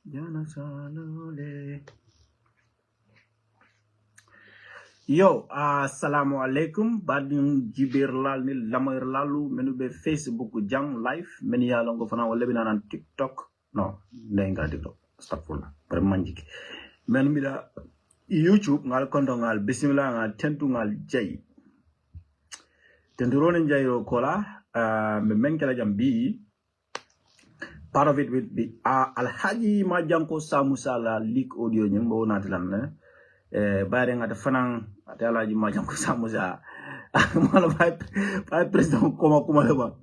Jana salole. Yo, assalamu alaikum. Badin jibir lal ni lamoyr lalu menu be Facebook jang live. Meni ya longo fana wala bina nan TikTok. No, nenga TikTok. Astagfirullah. Par manjiki. Menu mida YouTube ngal kondo ngal bismillah ngal tentu ngal jay. Tentu ronen jayro kola me menkela jam bi. Part of it will be Alhaji Majanko Samusala leak audio nyimbo natilan bare ngata fanang ate Alhaji Majanko Samusa mala bay president kuma leba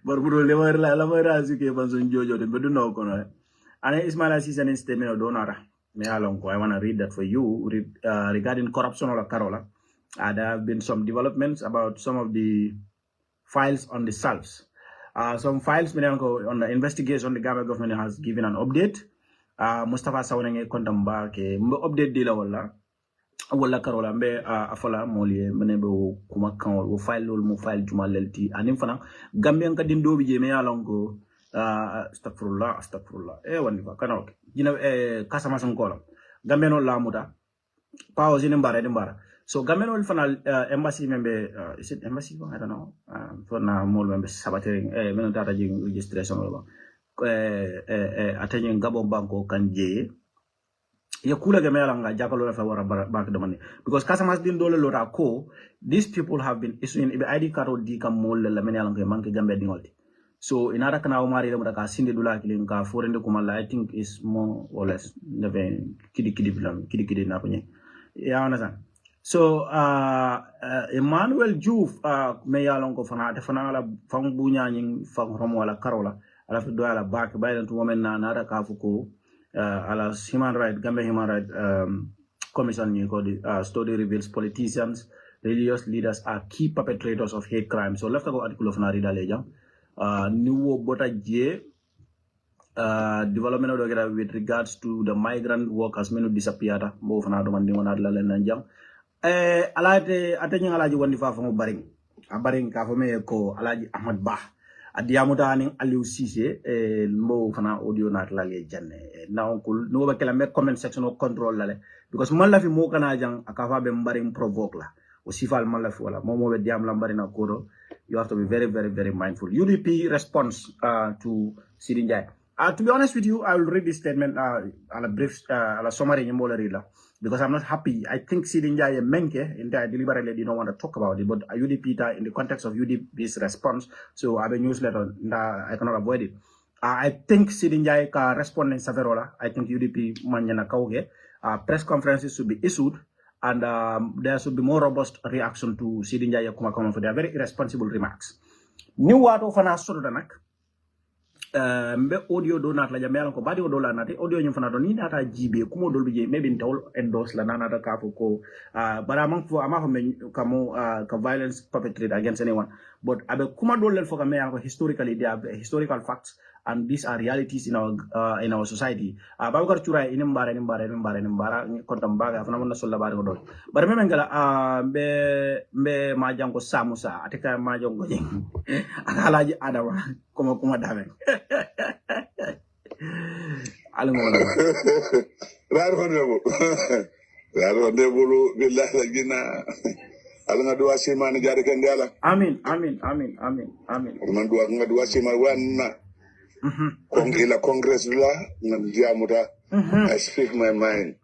barbudo la suke banson jojo de bedu no kono ane Ismaila Cissé statement donara me alon ko I want to read that for you regarding corruption or Karola. There have been some developments about some of the files on the SALFs. Some files on the investigation, the Gambia government has given an update. Mustafa Sawanenge Kontamba ke update dila wala karola mbe afala molie menebo kuma kan wo file lol mu file juma lelti anim fana Gambian ka dindo bi je me yalongo astaghfirullah wani ba kana ok jina kasama san kolam Gambian no lamuta pawo jine mbara so Gambian fana embassy membe is it embassy I don't know for na mol membe sabatering men data jing registration wala atenye ngabo banko kanje ya kula Gambian nga jakalo la fa wara bank de money because Casamas din dole lota ko these people have been issuing ID card di kam mol la men yalanga manke Gambia dingolti so inara kana o mari da ka sinde dula kilin ka forende kuma la I think is more or less never kidi na ko nye ya understand. So Emmanuel Diouf me yalongo fana la fang bunya nying fang romo ala karola ala fi do ala back baylan to women na nara ka fuko ala human right Gambia human right commission ni ko study reveals politicians religious leaders are key perpetrators of hate crime. So left go article of narida leja niwo bota je development of with regards to the migrant workers menu disappeared mo fana do man wona la len jam alate atenyi alaji wandi fa mo baring ka fome ko alaji Ahmad Bah adiamuta ni Aliou Cissé mo fana audio nat la le janne na onkul no ba kala me comment section of control la le because man la fi mo kana jang akafa be baring provoke la o sifal man la fi wala mo be diam la barina koro. You have to be very very very mindful. UDP response to Sidi Njie. To be honest with you, I will read this statement a brief summary because I'm not happy. I think Sidi Njie Menke deliberately did not want to talk about it, but UDP in the context of UDP's response, so I have a newsletter I cannot avoid it. I think Sidi Njie ka respond in Saverola. I think UDP manjana kauge press conferences should be issued and there should be more robust reaction to Sidi Njie Kumakoma for their very irresponsible remarks. New word of an astrodanak. Mbe audio do nat la jamel ko badi audio la nati audio nyum fana do ni data jibe kumo do bije maybe ntawol endorse la nana da ka ko bara man fo ama ko kamo ka violence perpetrated against anyone but abe kuma do lel fo ka me ko historically they have historical facts and these are realities in our society babakar churay ini mbara kontam baga fana mon solla bare ko do bare men ngala mbe ma jango samusa atika ma jango jeng akalaji adama kuma dame Raro ndebulu billahi lagina alanga duwa simani jare kendala amin man duwa ngaduwa simani wanna ila congress la ngamdiamuta I speak my mind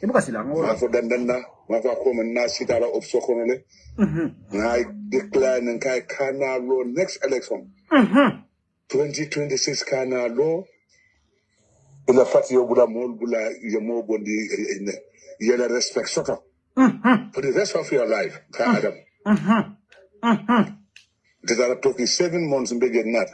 ibuka sila ma fo dandanda ma fa ko man nasita la opso ko le I declare nan kai kana law next election 2026 kana law ila fati yo bula mol bula yo mo bondi yela respect soto for the rest of your life ka adam they are talking 7 months in begin not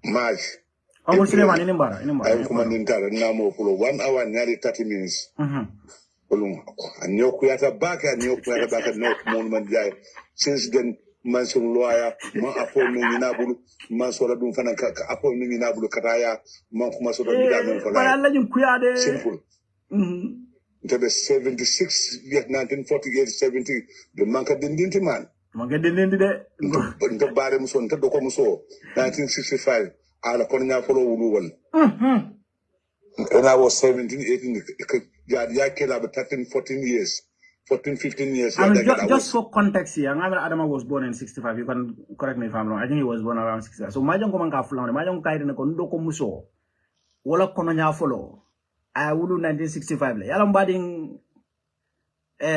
March I'm commanding Tara Namo for 1 hour nearly 30 minutes and you kuyata back and you kuyata back and no monument guy since then mansion lawyer ma appointment ni nabulu man so dum fana ka appointment ni nabulu kataya man kuma so do bidamen for life simple to the 76 1948 70 the manka dindinti man manka dindinti de to bare muso to do ko muso 1965 ala kon nya folo wulu wol When I was 17, 18, yeah, killed about 13, 14 years. 14, 15 years. I mean, just for context here, Adama was born in 65. You can correct me if I'm wrong. I think he was born around 65. So, Majang Komanga Fulani, Majang Kaiden Kondoko Muso, Wala Kononya follow. I would 1965. Yalam Bading if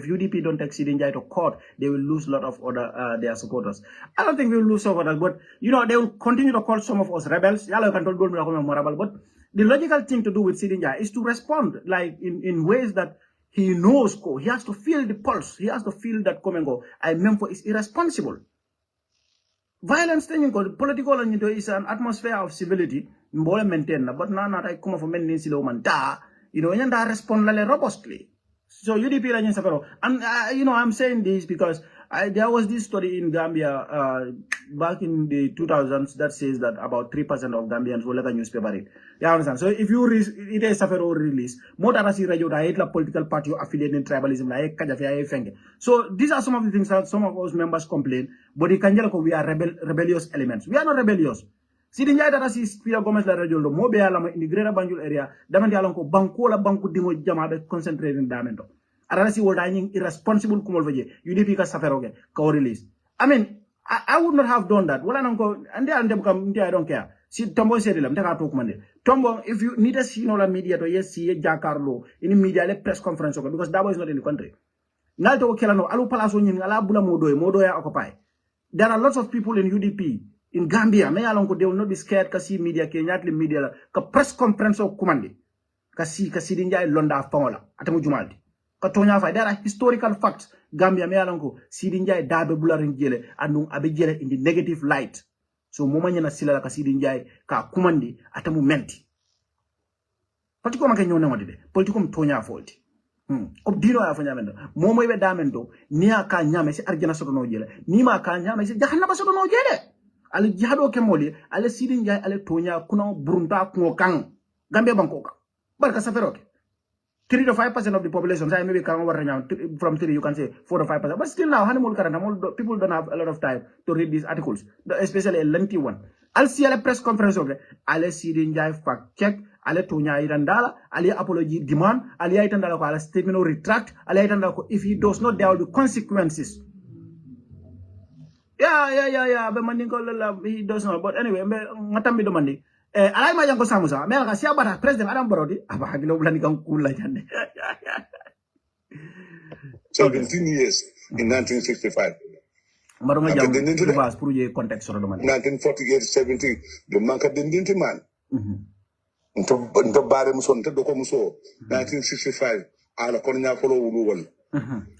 UDP don't take Sidinjai to court, they will lose a lot of other their supporters. I don't think we will lose some of that, but you know, they will continue to call some of us rebels. But the logical thing to do with Sidinjai is to respond like in ways that he knows he has to feel the pulse. He has to feel that Komengo I meant for is irresponsible. Violence political is an atmosphere of civility, but now I come from many you know, and respond robustly. So UDP and you know, I'm saying this because there was this study in Gambia back in the 2000s that says that about 3% of Gambians will let a newspaper read. You understand? So if you read it is a release, more than a political party affiliated in tribalism, so these are some of the things that some of us members complain, but we are rebellious elements. We are not rebellious. Sidinjai data si Pierre Gomez la radio mo be ala in the greater Banjul area damandi ala ko banko la banko dimo jama be concentrate in damento ara si woda nying irresponsible kumol veje UDP ka saferoge ka release. I mean I would not have done that wala nanko ande ande kam I don't care si tombo sedi lam taka tok mande tombo if you need to see no la media to yes see jakarlo in media le press conference because Dabo is not in the country nalto ko kelano alu palaso nyin ala bula modo ya occupy. There are lots of people in UDP in Gambia, they will not be scared kasi media kenyatli media ka press conference of kumandi kasi dinja londa famola atamu jumaldi ka tonya fa there are historical facts Gambia me alonko sidinja dabe bularin jele andum abe jele in the negative light so momanya na sila kasi dinja ka kumandi atamu menti politiko make nyone modide politiko mtonya folti ko dino ya fanya mendo momo ibe damendo ni aka nyame si arjana soto no jele ni ma aka nyame si jahannama soto no jele ale jihado ke moli ale sidin jay ale tonya kuno burunta ko kan Gambia banko ka barka safero ke 3 to 5% of the population say maybe can over from 3 you can say 4 to 5%, but still now animal current people don't have a lot of time to read these articles, especially a lengthy one. Al si ale press conference okay ale sidin jay fact check ale tonya irandala ale apology demand ale itandala ko ale statement or retract ale itandala ko if he does not there will be consequences. Yeah. But he does not. But anyway, ngatambi do mandi. Alay ma jango samusa. Me ka siya bata president Adam Barrow aba hagilo bulani kan kula jande. 17 years in 1965. Marunga jam bas pour je contexte do mandi. 1948 70 do manka dindinti man. Nto bare muso nto doko muso 1965 ala konya follow wulu.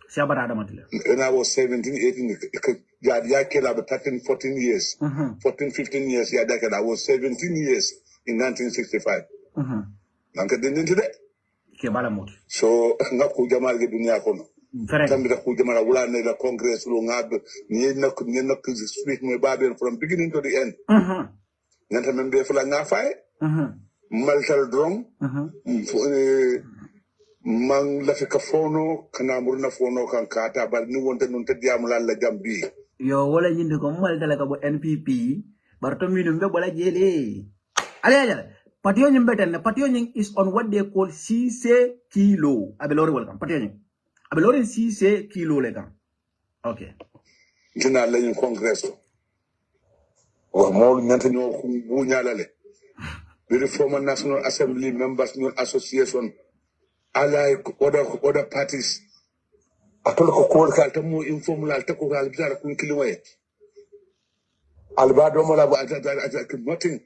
Siya bata Adam atile. When I was 17 18 yeah, killed about 13, 14 years. 14, 15 years, yeah, that I was 17 years in 1965. Nanka didn't today. So, not Kujamal Dunia Kono. Tamida Kujamala Wula the Congress will have the speak my Bible from beginning to the end. Nantamembe Fulanafa, Maltal Drum, Mang Lafikafono, Kanamurna Fono, Kankata, but no one to Diamala la Gambi. Yo wala ñinde ko mal dala ko NPP barto mi no wala jele ale patio ñimbe tan patio ñing is on what they call CC kilo abelori welcome patio ñing abelori CC kilo le kam okay dina lañu congrès wa mo ñanta ñoo ko bu ñaalale the former National Assembly members new association alike other parties atolo ko ko kalta mo informal ta ko gal bitara kun kiliwaye albado mo la ba nothing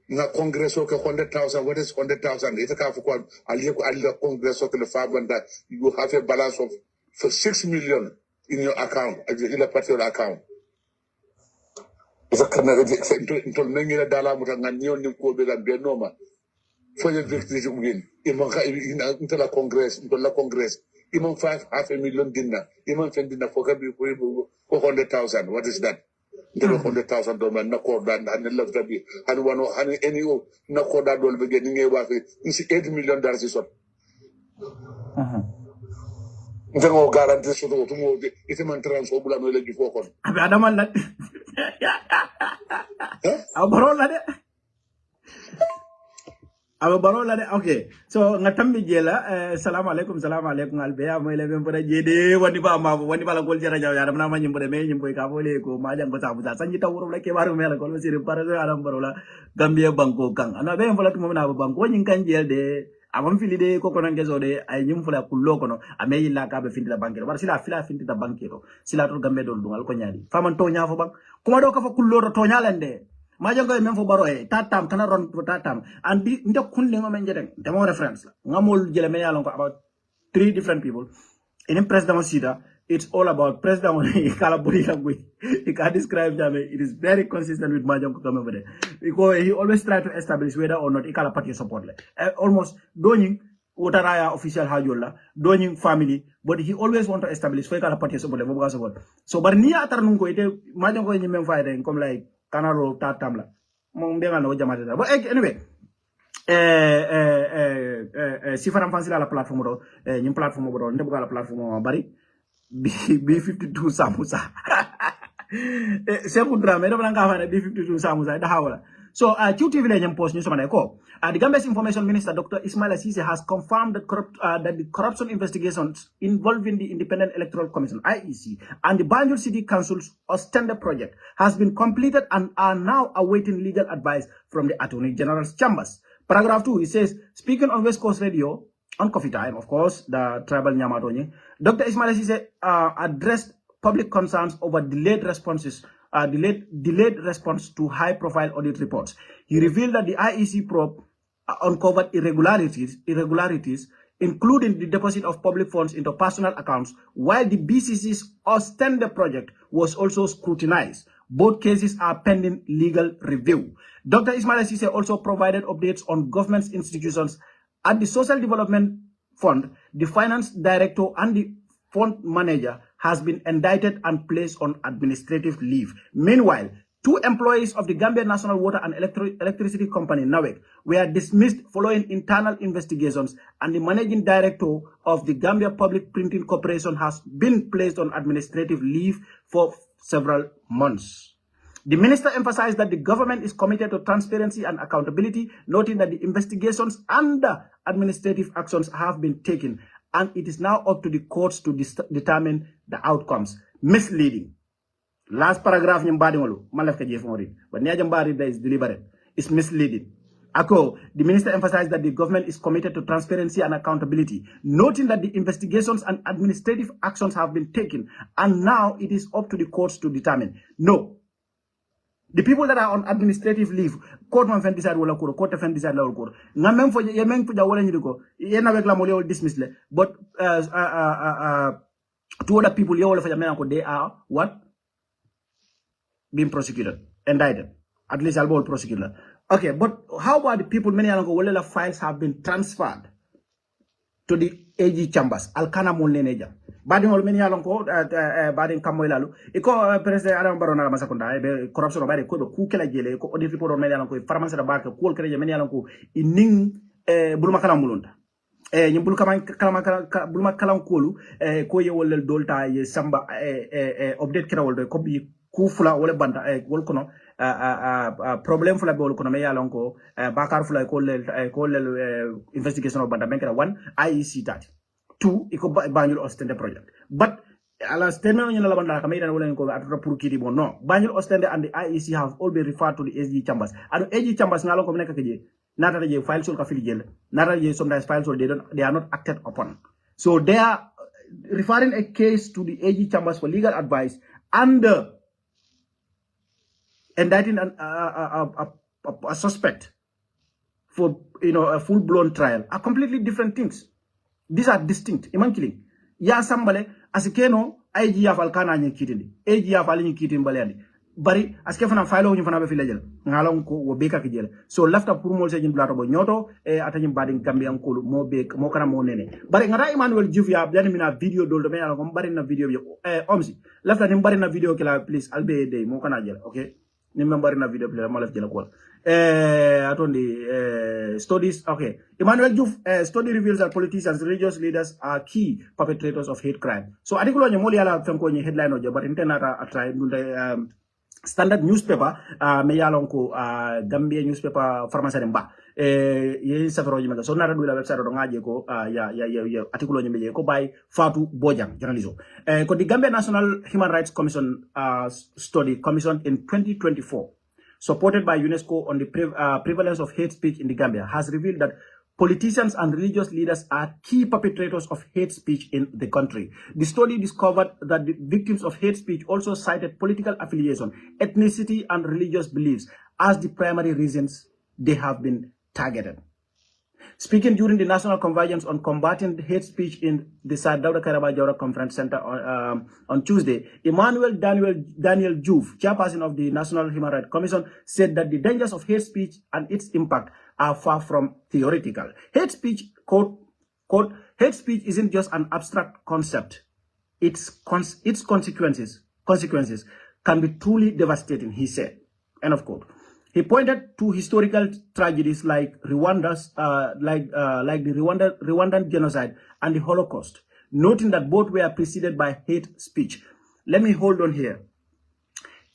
na congress o ke 100,000 what is 100,000 it ka ko ali ko ali congress o ke le fabanda you have a balance of for 6 million in your account in a particular account isa kana into mengira dala mo nga nyon ni ko be ga be noma fo je victory win imon ka into la congress imam 500,000 dinner. Imam dinner for 400,000. What is that? 100,000 dollars. Nako that and love that be. And one any nako that will be getting a work. It's $8 million is what. Ntango guarantee so to mo ite man transfer bula no legi foko. Abi adaman la. Abro la de. aba baro la de okay so ngatambi jela assalamu alaikum albe ya mo le ben pada jede wani ba ma wani bala gol jara jaw ya dam na ma nyimbo de me nyimbo ka bole ko ma jang ko sabu sa sanji tawro la ke baru mela ko sir para aram baro la gambia banko kang ana be fola tumo na banko nyin kan jel de amam fili de ko konan gezo de ay nyum fola kullo kono ame yilla ka be finti la bankero war sila fila finti la bankero sila to gambe dol dungal ko nyaadi faman to nya fo bang kuma do ka fa kullo to nyalande majango men fo baro e tatam kana ron to tatam andi nda kunle ngom njeden demo reference la ngamol jele me yalon ko about 3 different people in president sida it's all about president kala body language he can describe them it is very consistent with majango come over there because he always try to establish whether or not ikala party support le almost doing Utaraya official hajola doing family but he always want to establish for ikala party support le boga support so bar niya atar nungo ite majango ni men faade comme like kanaro tatam la mo mbenga no jamate da but anyway si faram fansila la plateforme do nyim plateforme do ndebuga la plateforme bari B52 samusa Sekou Dramé do nga fa B52 samusa da hawala so QTV le nyam post ñu sama ko the Gambia's information minister Dr. Ismaila Ceesay has confirmed that the corruption investigations involving the Independent Electoral Commission IEC and the Banjul City Council's Ostende project has been completed and are now awaiting legal advice from the Attorney General's chambers. Paragraph 2, he says, speaking on West Coast Radio on Coffee Time, of course, the tribal Nyamatonye, Dr. Ismaila Ceesay addressed public concerns over delayed response to high-profile audit reports. He revealed that the IEC probe uncovered irregularities, including the deposit of public funds into personal accounts, while the BCC's Ostende project was also scrutinized. Both cases are pending legal review. Dr. Ismaila Ceesay also provided updates on government institutions. At the Social Development Fund, the finance director and the fund manager has been indicted and placed on administrative leave. Meanwhile, 2 employees of the Gambia National Water and Electricity Company, NAWEC, were dismissed following internal investigations, and the managing director of the Gambia Public Printing Corporation has been placed on administrative leave for several months. The minister emphasized that the government is committed to transparency and accountability, noting that the investigations and the administrative actions have been taken, and it is now up to the courts to determine the outcomes. Misleading. Last paragraph but is deliberate. It's misleading. The minister emphasized that the government is committed to transparency and accountability, noting that the investigations and administrative actions have been taken, and now it is up to the courts to determine. No. The people that are on administrative leave, court man fen decide wala court fen decide la court. Nga même fo ye même fo wala ñu ko yena avec la mo leol dismiss le, but two other people yo wala fa men ko they are what being prosecuted, indicted. At least I'll be prosecuted. Okay, but how about the people many wala files have been transferred to the AG chambers? Alkana mon neneja. Badin ol many ko badin kamoy lalu. Iko president Adam Barrow na masakunda be corruption bari ko ku kala jele ko audit report many ko pharmacy da barka ko kala many ko ining bulma kala mulunda. Ñu bul bulma kala kolu ko ye wolel dolta ye samba update kera woldo ko bi ku fula wala banta wol kono problem fula be wol kono me yalon ko bakar fula ko lel investigation of banta benkera 1 IEC tati 2 iko Banjul Ostende project but ala statement ñu la banda ka medan wala ko atra pour kidi bon non Banjul Ostende and the IEC have all been referred to the SG chambers and SG chambers ngalo ko nek je nata je file sol ka fili jel nata je sometimes file sol they are not acted upon, so they are referring a case to the AG chambers for legal advice and indicting a suspect for a full-blown trial are completely different things. These are distinct. Iman killing. Ya sambale asikeno IG ya falkana nyi kitindi. IG ya fali nyi kitindi baleandi. Bari aske fana file ñu fana be fi lejel. Ngalon ko wo beka ki jele. So lafta pour mol se jin blato bo nyoto atanyim badin Gambian ko mo be mo kana mo nene. Bari ngara Emmanuel Diouf ya yani mina video doldo me ko bari na video yo omsi. Lafta ni bari na video kila please albe day mo kana jele, okay? Ni bari na video please mo laf jele ko. Studies, okay. Emmanuel Diouf study reveals that politicians, religious leaders are key perpetrators of hate crime. So article on moli ala fenko ni headline ojo but intena try Standard newspaper me yalonko Gambia newspaper pharmacy mba ye safaro jima so nara dula website do ngaje ko ya article nyimbe ko bay Fatou Bojang journalism ko the Gambia National Human Rights Commission study commissioned in 2024 supported by UNESCO on the prevalence of hate speech in the Gambia has revealed that politicians and religious leaders are key perpetrators of hate speech in the country. The study discovered that the victims of hate speech also cited political affiliation, ethnicity, and religious beliefs as the primary reasons they have been targeted. Speaking during the National Convergence on Combating Hate Speech in the Sir Dawda Kairaba Jawara Conference Center on Tuesday, Emmanuel Daniel Juve, chairperson of the National Human Rights Commission, said that the dangers of hate speech and its impact are far from theoretical. Hate speech, quote, hate speech isn't just an abstract concept. Its consequences can be truly devastating, he said, end of quote. He pointed to historical tragedies like Rwanda's, like the Rwandan genocide and the Holocaust, noting that both were preceded by hate speech. Let me hold on here.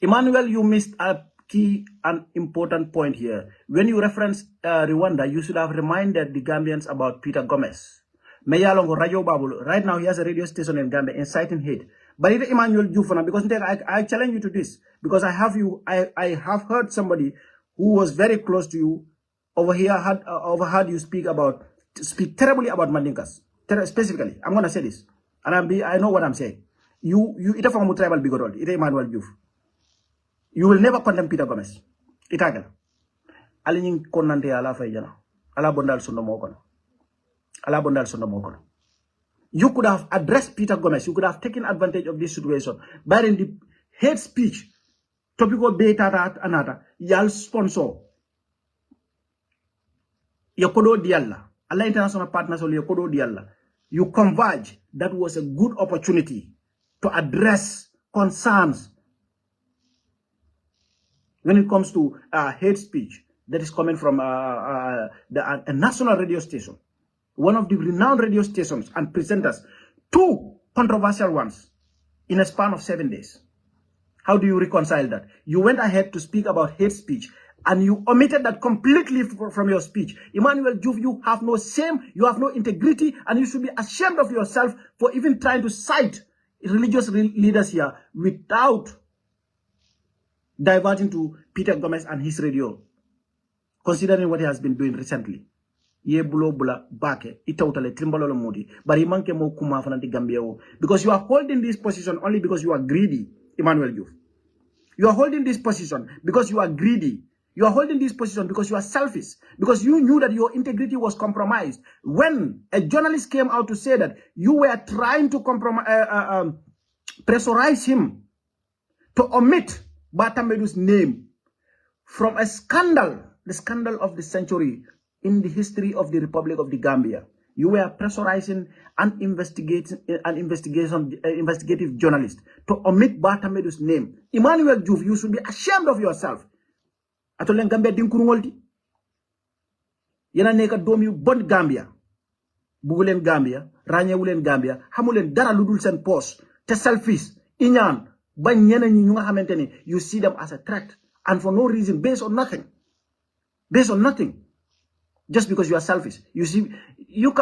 Emmanuel, you missed a key and important point here. When you reference Rwanda, you should have reminded the Gambians about Peter Gomez. Meyalongo Rajo Babul, right now he has a radio station in Gambia inciting hate. But it Emmanuel Jufana, because I challenge you to this, because I have heard somebody who was very close to you overheard you speak terribly about Mandinkas. Specifically, I'm gonna say this, and I know what I'm saying. You ita from tribal bigorol, ita Emmanuel Juf. You will never condemn Peter Gomez. Itagal. Alining konante ala fayjana. Ala bondal sondo mokono. Ala bondal sondo mokono. You could have addressed Peter Gomez. You could have taken advantage of this situation. But in the hate speech, topical beta another, yal sponsor. Yokodo dialla. Allah international partners only Yokodo dialla. You converge. That was a good opportunity to address concerns when it comes to hate speech that is coming from a national radio station. One of the renowned radio stations and presenters, two controversial ones in a span of 7 days. How do you reconcile that? You went ahead to speak about hate speech and you omitted that completely from your speech. Emmanuel Juve, you have no shame, you have no integrity, and you should be ashamed of yourself for even trying to cite religious leaders here without diverting to Peter Gomez and his radio, considering what he has been doing recently. Ye bulo bula bake itautale trimbalolo mudi bari manke mo kuma fananti Gambia wo, because you are holding this position only because you are greedy. Emmanuel Juve, you are holding this position because you are greedy. You are holding this position because you are selfish, because you knew that your integrity was compromised when a journalist came out to say that you were trying to pressurize him to omit Batamedu's name from a scandal, the scandal of the century in the history of the Republic of the Gambia. You were pressurizing an investigative journalist to omit Batamedu's name. Emmanuel Juve, you should be ashamed of yourself. Atolen Gambia dinkurungolti. Yena neka domi bon Gambia. Bugulen Gambia, ranyewulen Gambia, hamulen dara ludul sen post, te selfish, inyan, ban ñeneen ñi ñu nga xamanteni you see them as a threat and for no reason, based on nothing, just because you are selfish. You see,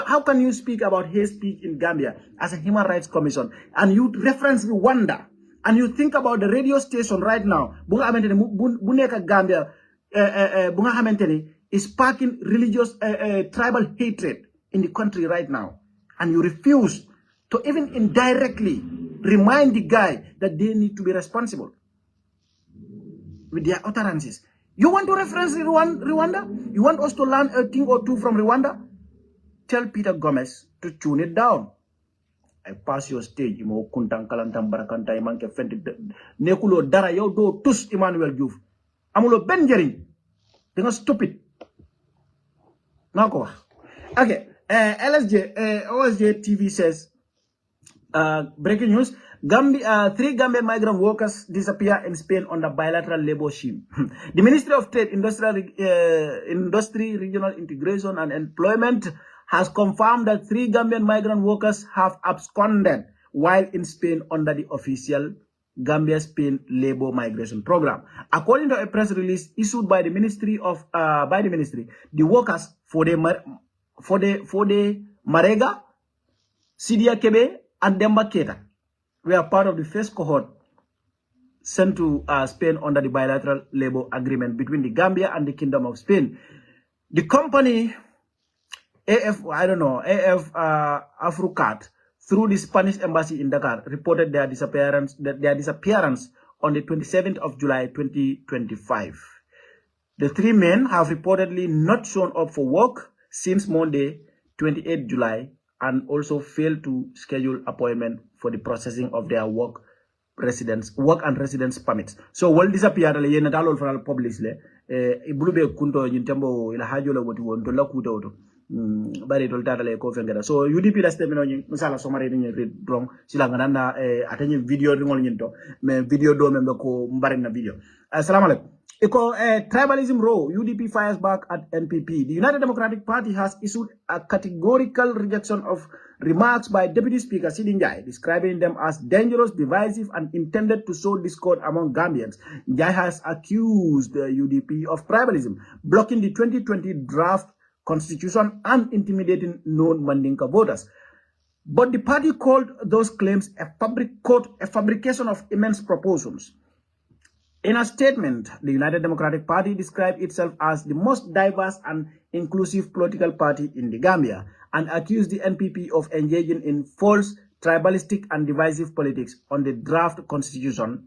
how can you speak about hate speech in Gambia as a human rights commission and you reference Rwanda and you think about the radio station right now bu nga xamanteni bu nekk Gambia bu nga xamanteni is sparking religious tribal hatred in the country right now, and you refuse to even indirectly remind the guy that they need to be responsible with their utterances. You want to reference Rwanda? You want us to learn a thing or two from Rwanda? Tell Peter Gomez to tune it down. I pass your stage. Imo kuntang kalantang barakanta imanke fenti nekulo dara yow do tus Emmanuel Juve. Amulo ben njariñ. Da nga stupid. Nako wax. Okay. OSJ TV says, breaking news, three Gambian migrant workers disappear in Spain under bilateral labor scheme. The Ministry of Trade, Industry, Regional Integration and Employment has confirmed that 3 Gambian migrant workers have absconded while in Spain under the official Gambia-Spain labor migration program. According to a press release issued by the ministry, the workers for the Marega, Sidia Kebe, and Demba Keita were part of the first cohort sent to Spain under the bilateral labor agreement between the Gambia and the Kingdom of Spain. The company AF Afrucat, through the Spanish embassy in Dakar, reported their disappearance on the 27th of July 2025. The three men have reportedly not shown up for work since Monday, 28 July, and also failed to schedule appointment for the processing of their work and residence permits. So while disappeared, le yena dalol for publish le blube kunto nyintembo ila hajola woti won to lakuta oto. Bari tol tata le ko fengeda. So UDP la step no nyi misala somare ni read wrong sila ngana atanye video ngol nyinto me video do membe ko mbare na video. Assalamu alaikum. Eco tribalism row, UDP fires back at NPP. The United Democratic Party has issued a categorical rejection of remarks by Deputy Speaker Sidi Njai, describing them as dangerous, divisive, and intended to sow discord among Gambians. Njai has accused the UDP of tribalism, blocking the 2020 draft constitution and intimidating non-Mandinka voters. But the party called those claims a fabrication of immense proportions. In a statement, the United Democratic Party described itself as the most diverse and inclusive political party in the Gambia and accused the NPP of engaging in false, tribalistic and divisive politics on the draft constitution.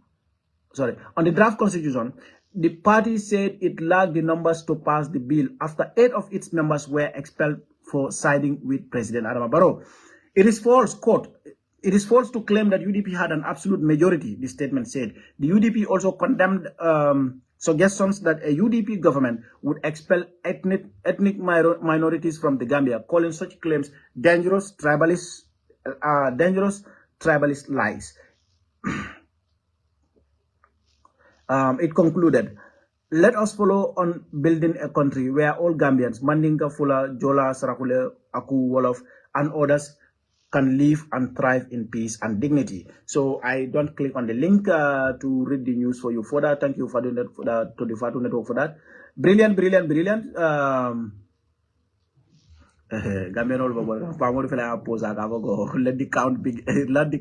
The party said it lacked the numbers to pass the bill after 8 of its members were expelled for siding with President Adama Barrow. It is false, quote, "It is false to claim that UDP had an absolute majority," the statement said. The UDP also condemned suggestions that a UDP government would expel ethnic minorities from the Gambia, calling such claims dangerous tribalist lies. It concluded, "Let us follow on building a country where all Gambians, Mandinka, Fula, Jola, Sarakule, Aku, Wolof, and others can live and thrive in peace and dignity." So I don't click on the link to read the news for you further. Thank you for doing that to the Fatu Network for that. Brilliant. Gambian all over. Family fella pose let the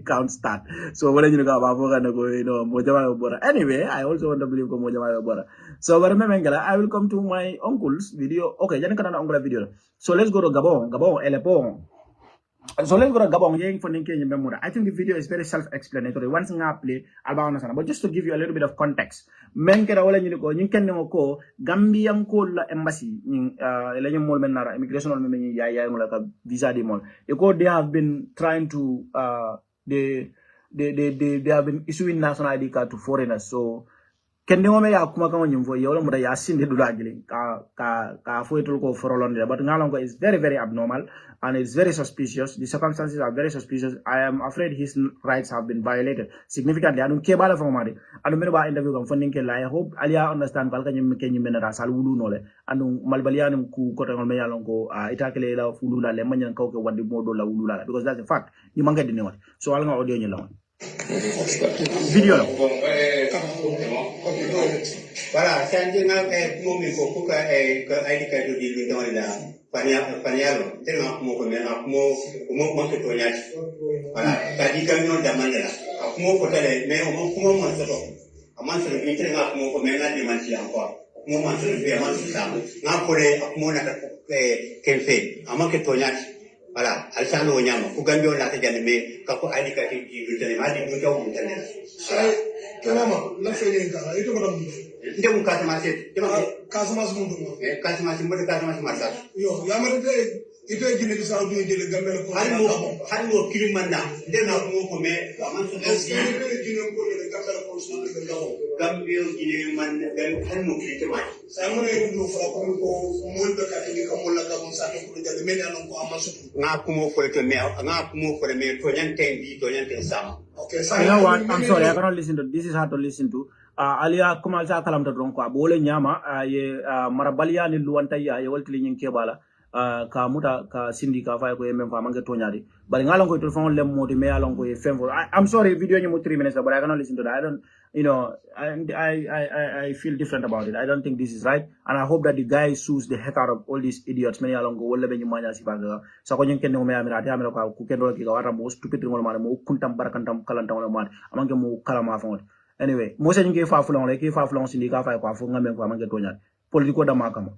count start. So what you know anyway, I also want to believe Mojama. So remember, I will come to my uncle's video. Okay, video. So let's go to Gabon, Elepon. So let's go to Gabon. I think the video is very self-explanatory. Once I play, but just to give you a little bit of context, Gambian call embassy, immigration visa they have been trying to they have been issuing national ID card to foreigners. So but but ngalongo is very, very abnormal and it's very suspicious. The circumstances are very suspicious. I am afraid his rights have been violated significantly. I don't care about it. I don't know interview funding. I hope Alia understand Balkan Sal Wulu Nole and Malbalian ku Kotango Itakele Fulula Lemanian Koke what the Modola Ulula because that's a fact. You manget the name. So I'll go audio alone. Video. Voilà, c'est un moment pour que ID card de dans la panialo, tellement comme manque de cognac. Voilà, t'as dit camion d'amandela. Comment faut-elle, mais comment on se trouve? À man se le tellement comme là de mancher encore. Comment se le fait, man se ça. N'a pour les comment qu'elle fait, à manque de cognac. Voilà, Alessandro Onyama, pour gagner la tête d'animé, quand ID card de mal de bouton ou internet. Kalama, la feye ngala, ito madam. Ndemu Casamance, Casamance mundu mo. Casamance mo Casamance marsa. Yo, yamata de ito Guinée Bissau du jël Gambia ko. Harimo Kilimanda, ndena ko me amanso Est-ce que Guinée ko le Gambia ko so de Gabon. Gambia Guinée man harimo Kilimanda. Sa mo ne ndu fa ko mo be ka ni ko mo la Gabon sa ko de men alon ko amanso. Nga ko mo ko to me, nga ko mo ko me to nyante sama. Okay, you know what? I'm sorry, I cannot listen to this. Is hard to listen to. Alia kuma sa kalam ta dronko abole nyama ye marabalia ni luwanta ya ye waltili nyin kebala ka muta ka sindi ka fay ko yemem fa manke tonyadi bari ngalon ko telephone lem moti me alon ko femfo I'm sorry video ni mo 3 minutes but I cannot listen to that. I don't I feel different about it. I don't think this is right and I hope that the guy sues the heck out of all these idiots many alon ko wolle be ñu manya si baga sa ko ñen ken mo me amira ta amira ko ku ken do ki ka wata mo stupid ngol ma mo kuntam barakantam kalantam wala ma amanke mo kalama fa anyway mo se ñu fa fulon le ki fa fulon sindi ka fay ko fo ngamen ko amanke tonyadi politiko dama kama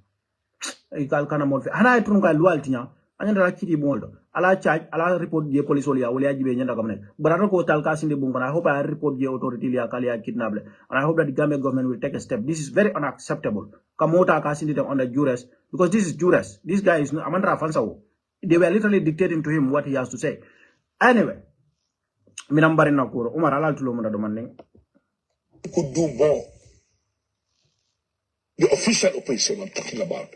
ikal kana mo fe hana etun ka loyalty nya anya dara kiti boldo ala charge ala report je police wala wala jibe nyanda kam nek barata ko tal ka sinde bum I hope I report je authority ya kali ya kidnap and I hope that the Gambia government will take a step. This is very unacceptable kamota ka sinde them under duress because this is duress. This guy is amandra fansawo. They were literally dictating to him what he has to say. Anyway minambari na ko Umar ala tulo mo do man could do more. The official opposition I'm talking about.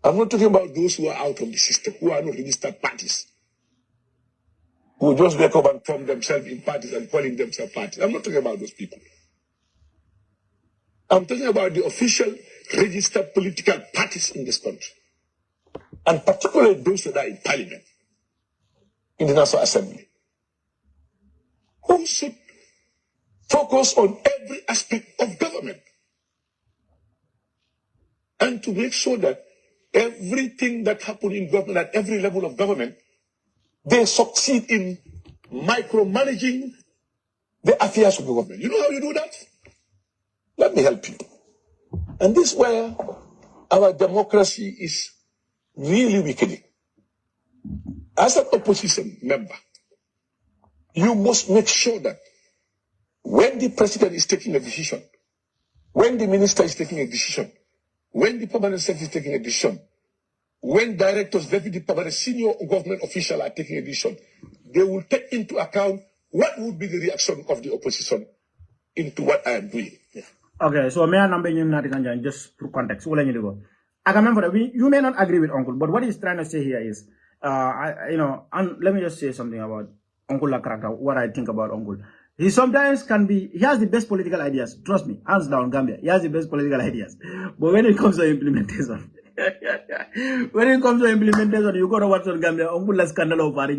I'm not talking about those who are out of the system, who are not registered parties, who just wake up and form themselves in parties and calling themselves parties. I'm not talking about those people. I'm talking about the official registered political parties in this country, and particularly those that are in parliament, in the National Assembly, who should focus on every aspect of government and to make sure that everything that happens in government at every level of government, they succeed in micromanaging the affairs of the government. You know how you do that? Let me help you. And this is where our democracy is really weakening. As an opposition member, you must make sure that when the president is taking a decision, when the minister is taking a decision, when the permanent secretary is taking a decision, when directors, deputy permanent, senior government officials are taking a decision, they will take into account what would be the reaction of the opposition into what I am doing. Yeah. Okay, so may I number you not just for context. I can remember that you may not agree with Uncle, but what he's trying to say here is, let me just say something about Uncle Lakraka, what I think about Uncle. He sometimes he has the best political ideas. Trust me, hands down, Gambia. He has the best political ideas. But when it comes to implementation, you got to watch on Gambia. Uncle la scandal of Paris.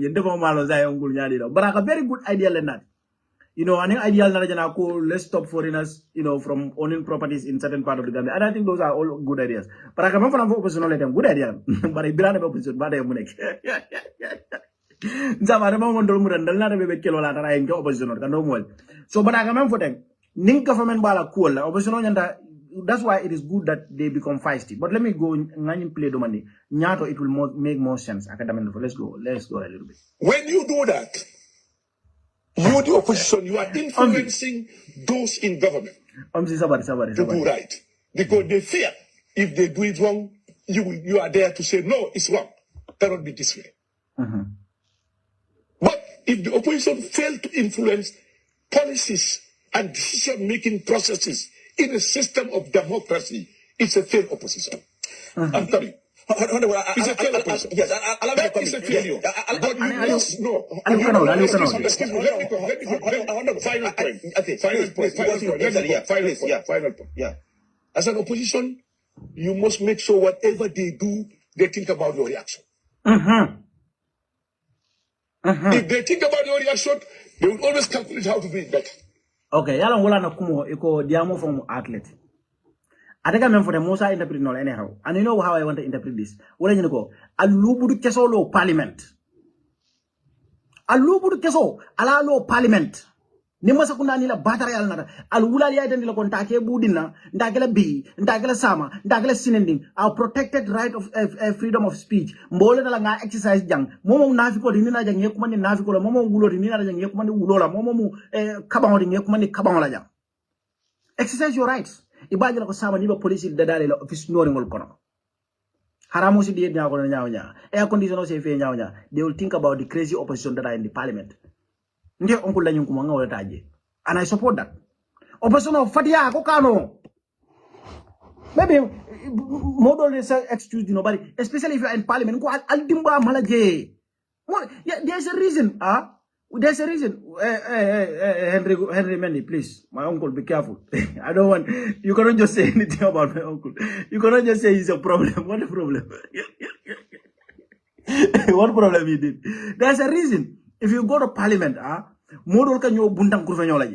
But I have a very good idea like that. An ideal let's stop foreigners, from owning properties in certain part of the Gambia. And I think those are all good ideas. But I can remember from opposition, good idea. But I believe opposition, but I so but I can for them ning government bala cool opposition that's why it is good that they become feisty. But let me go and play domani nyato it will make more sense academic. Let's go a little bit. When you do that, you the opposition, you are influencing those in government to do right, because they fear if they do it wrong, you are there to say no, it's wrong, cannot be this way. But if the opposition fail to influence policies and decision-making processes in a system of democracy, it's a failed opposition. I'm telling you. It's a failed opposition. Yes, that is a failure. But you must know. Excuse me, let me go. Final point. Yeah. As an opposition, you must make sure whatever they do, they think about your reaction. If they think about your reaction, they will always calculate how to do it better. Okay, yala ngola na kumo iko diamo from athlete. Ateka men for the Musa interpret no anyhow. And you know how I want to interpret this. Wala ñu ko alubudu keso lo parliament. Alubudu keso ala lo parliament. Ni masa kuna nila batara yala nata. Alula liya ita nila kontake budina, ndakela bi, ndakela sama, ndakela sinending. Our protected right of freedom of speech. Mbole na nga exercise jang. Momo nafiko di nina jang yekumani nafiko la. Momo ulo di nina jang yekumani ulola. Momo mu kabango di yekumani kabango la jang. Exercise your rights. Ibaji la ko sama niba police dadale la office nori ngol kono. Haramu si diye nyawo nya. Air conditioner se fe nyawo nya. They will think about the crazy opposition that are in the parliament. And I support that. Opposition of Fatia Kokano. Maybe model is excuse nobody, especially if you are in parliament. Go al dimba malaje. Yeah, there's a reason. There's a reason. Henry Mendy, please, my uncle, be careful. I don't want. You cannot just say anything about my uncle. You cannot just say he's a problem. What a problem? What problem he did? There's a reason. If you go to parliament, model can you buntang kurfenyola.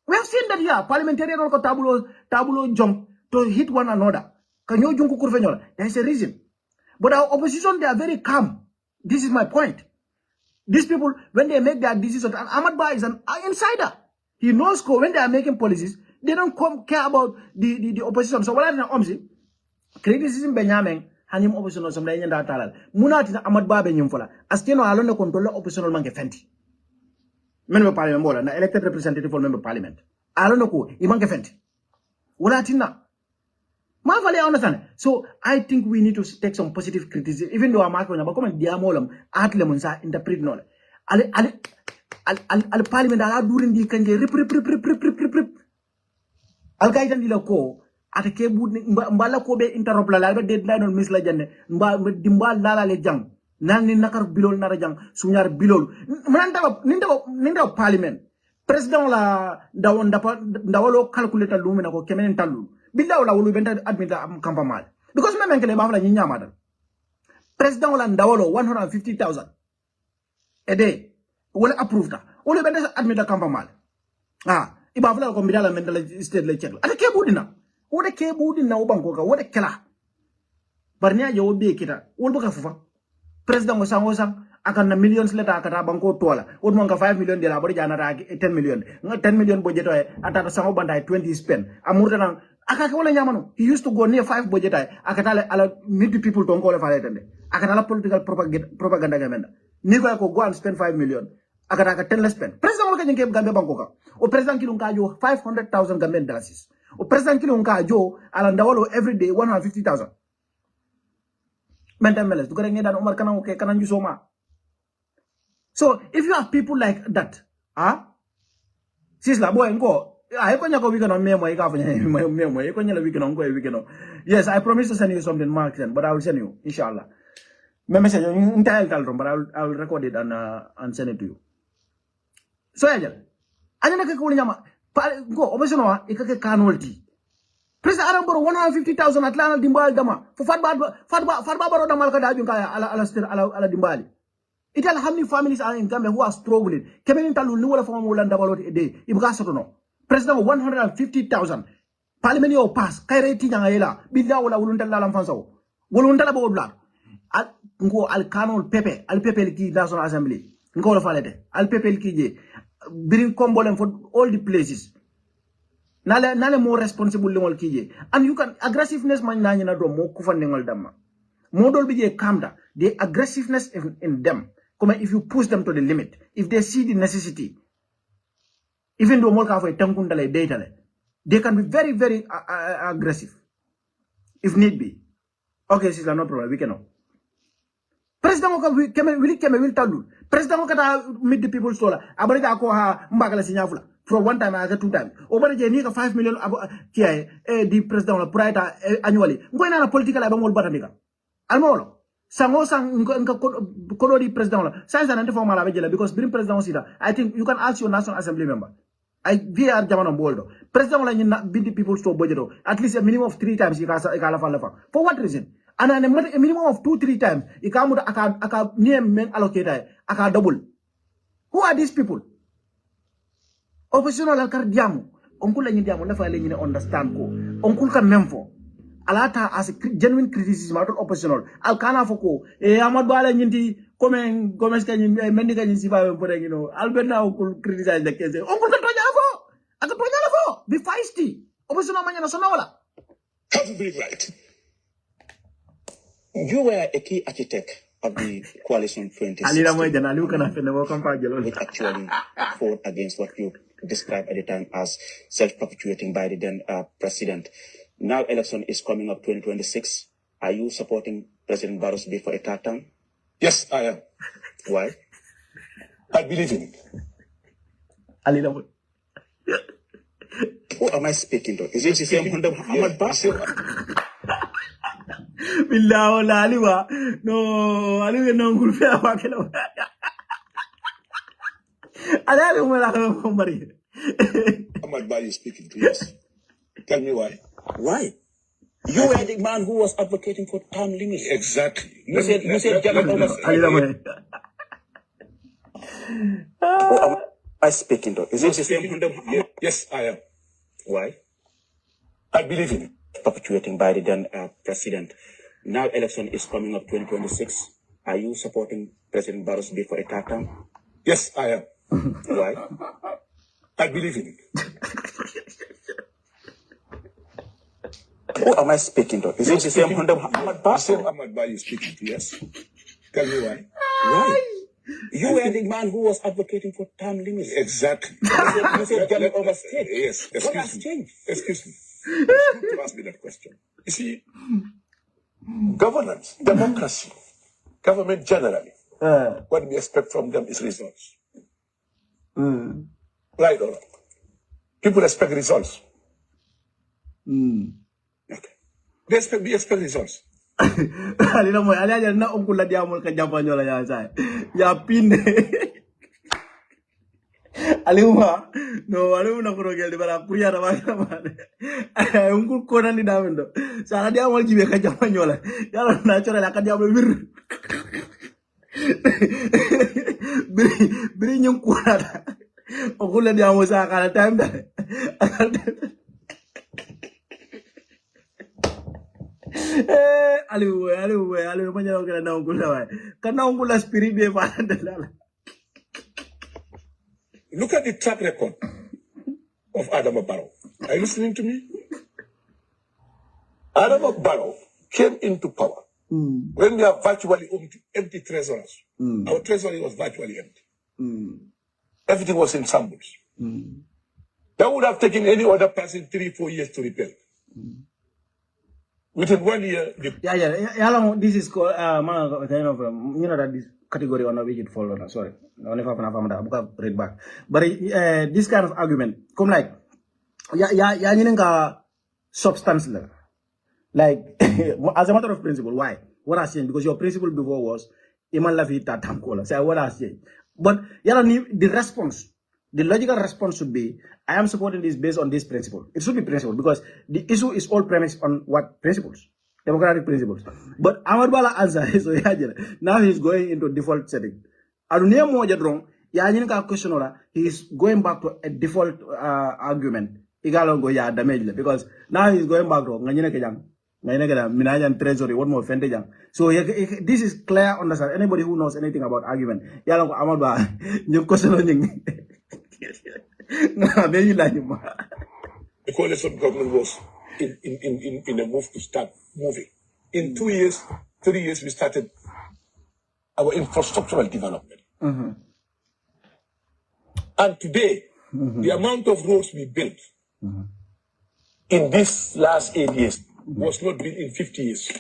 We have seen that here. Parliamentarian or tabulo jump to hit one another. Can you jump kurfenyola? There's a reason. But our opposition, they are very calm. This is my point. These people, when they make their decisions, and Ahmad Ba is an insider. He knows when they are making policies, they don't care about the opposition. So what I know, criticism Benjamin, Hanim opposition some day in that talal. Munati Ahmad Ba Benyum Fola. Astino alone control oppositional man fenti. Member parliament, na elected representative for member parliament. Alone ko, iman fenti. Wala tina. So I think we need to take some positive criticism, even though I'm not going to come and diamolam at lemonsa interpret no. Al parliament ala during the kanje rip. Al kaitan dila ko at a kebud mbala ko be interrupt la deadline on miss la janne dimbal lala le jang nan ni nakar bilol nara jang sunyar bilol ninda parliament president la ndawalo calculator lumina ko kemen talu Bilda wala wulu benta admit kampa mal. Because me menkele bafla nyinya madam. President wala ndawolo 150,000 a day. Wala approve ta. Wulu benta admit kampa mal. Ibafla ko midala mental state le check. Ata ke budina. Wala ke budina ubanko ka wala kala. Barnya yo be kita. Wul baka fufa. President wasang akan na millions leta akata banko tola. Wul monka 5 million de la bari jana ra 10 million. 10 million budget atata sango bandai 20 spend. Amurta nang Akakawala nyamano. He used to go near 5 budget. Akatala ala meet the people don't call a fire. Akatala political propaganda gamenda. Niko go and spend 5 million. Akataka 10 less spend. President wala kanyang Gambia Bangkoka. O President Kilunka jo 500,000 Gambian dollars. O President Kilunka jo alandawalo every day 150,000. Mental meles. Duka rengi dan Omar kanang okay kanang jusoma. So if you have people like that, Sisla boy enko. I konya ko weekend on memo ika fanya memo I konya la weekend on ko weekend. Yes, I promise to send you something Mark then, but I will send you inshallah. My message entire talron, but I will record it and send it to you. So ajal. Ajana ke ko nyama go opposition wa ikake kanolti. President Aramboro 150,000 Atlanta dimbal dama. For fatba baro damal ka dajun kaya ala dimbali. Ital how many families are in Gambia who are struggling. Kemen talu ni wala fama wala dabalot a day. Ibga sotono. President 150,000. Parliament yo pass. Kaire ti nyanga yela. Bilda wala wuluntala lam fansaw. Wuluntala bo bla. Ngo al kanol pepe. Al pepe ki National Assembly. Ngo wala falete. Al pepe ki je. Bring combolem for all the places. Nale more responsible lengol ki je. And you can aggressiveness man nanya na do mo kufan lengol damma. Model bije kamda. The aggressiveness in them. Come if you push them to the limit. If they see the necessity. Even though they can be very, very aggressive. If need be. Okay, sister, no problem. We cannot. President will tell you. President meet the people sola. Abarika ko ha mbakala sinyafula. From 1 time I 2 times. Over the 5 million the president prior annually. Going on a political abamol batandika. Almolo. Sango sang kolori president. Science and anti-formal abejela because being president I think you can ask your National Assembly member. VR Jamano Boldo. President wala bid the people store budget. At least a minimum of 3 times for what reason? And a minimum of 2-3 times aka name men allocate aka double. Who are these people? Oppositional alkar diamu. Onkul la diamu nafa la understand ko. Onkul kan memfo. Alata as a genuine criticism out of oppositional. Alkana foko. Ahmad Ba la nyinti comme Gomez kanyi mendi kanyi siba mpore Albert na onkul criticize the case. Onkul kan tonya fo. Aka tonya la fo. Be feisty. Oppositional manya na sona wala. Have you been right? You were a key architect of the coalition 2016, which actually fought against what you described at the time as self-perpetuating by the then president. Now election is coming up 2026. Are you supporting President Barrow's bid for a third term? Yes, I am. Why? I believe in it. Who am I speaking to? Is it the same Ahmad Ba? Billah la aliwa no aliwa no ngulfe abakelo Ada mo la ko mari. Ahmad Ba you speaking to, yes. Tell me why. Why? You were the man who was advocating for term limits. Exactly. You said Jallow overstayed. Alila mo. Who am I speaking to? Is it the same Hundam Muhammad? Yes, I am. Why? I believe in it. Perpetuating by the then president. Now election is coming up 2026. Are you supporting President Barro's bid for a third term? Yes, I am. Why? I believe in it. Who am I speaking to? Is it the same Hundam Muhammad The Ba? same Ahmad Ba you speaking to, yes. Tell me why. Why? You were the man who was advocating for term limits. Exactly. You said Jallow overstayed. Yes, What has excuse me. changed? Excuse me. It's good to ask me that question. You see, governance, democracy, government generally, what we expect from them is results. Right or wrong? People expect results. Okay. We expect results. Alila mo, alila na ungkula dia mo ka Japan yola ya sai. Ya pin. Aliwa no aliwa na kuro gel di bara kuya na ba. Ungkul ko na ni damendo. Saka dia mo jibe ka Japan yola. Ya na chora la ka dia mo wir. Biri nyung kuara. Ungkula dia mo sa ka time da. Aliwa manya ko na ungkula wa. Kana ungkula spirit be pa ndala. Look at the track record of Adama Barrow. Are you listening to me? Adama Barrow came into power when we have virtually empty treasuries. Our treasury was virtually empty. Everything was in shambles. That would have taken any other person 3-4 years to rebuild. Within 1 year, This is called you know that this category on which it fall on. Sorry, only buka read back. But this kind of argument, come like substance level. Like as a matter of principle, why? What I saying? Because your principle before was Iman Lafi Tatam Kola. Say what I saying. But the response, the logical response should be, I am supporting this based on this principle. It should be principle because the issue is all premised on what principles? Democratic principles. But Ahmad Bala answer is now he's going into default setting. Adunia mo jadrong, question he's going back to a default argument. Igalongo ya damage because now he's going back to Minajan treasury, what more fendejang. So this is clear understand. Anybody who knows anything about argument, Yalango Ahmad Bala, you question on the coalition government was in a move to start moving. In 2 years, 3 years, we started our infrastructural development. And today, the amount of roads we built in this last 8 years was not built in 50 years.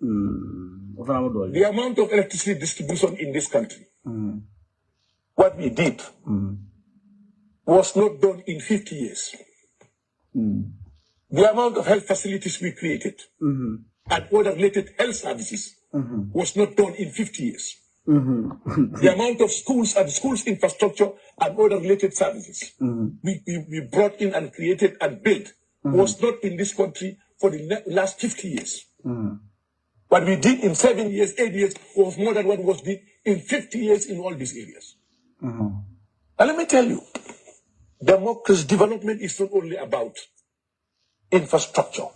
The amount of electricity distribution in this country, what we did, was not done in 50 years. The amount of health facilities we created and other related health services was not done in 50 years. The amount of schools and schools infrastructure and other related services we brought in and created and built was not in this country for the last 50 years. What we did in 7 years, 8 years was more than what was did in 50 years in all these areas. And let me tell you, democracy development is not only about infrastructure.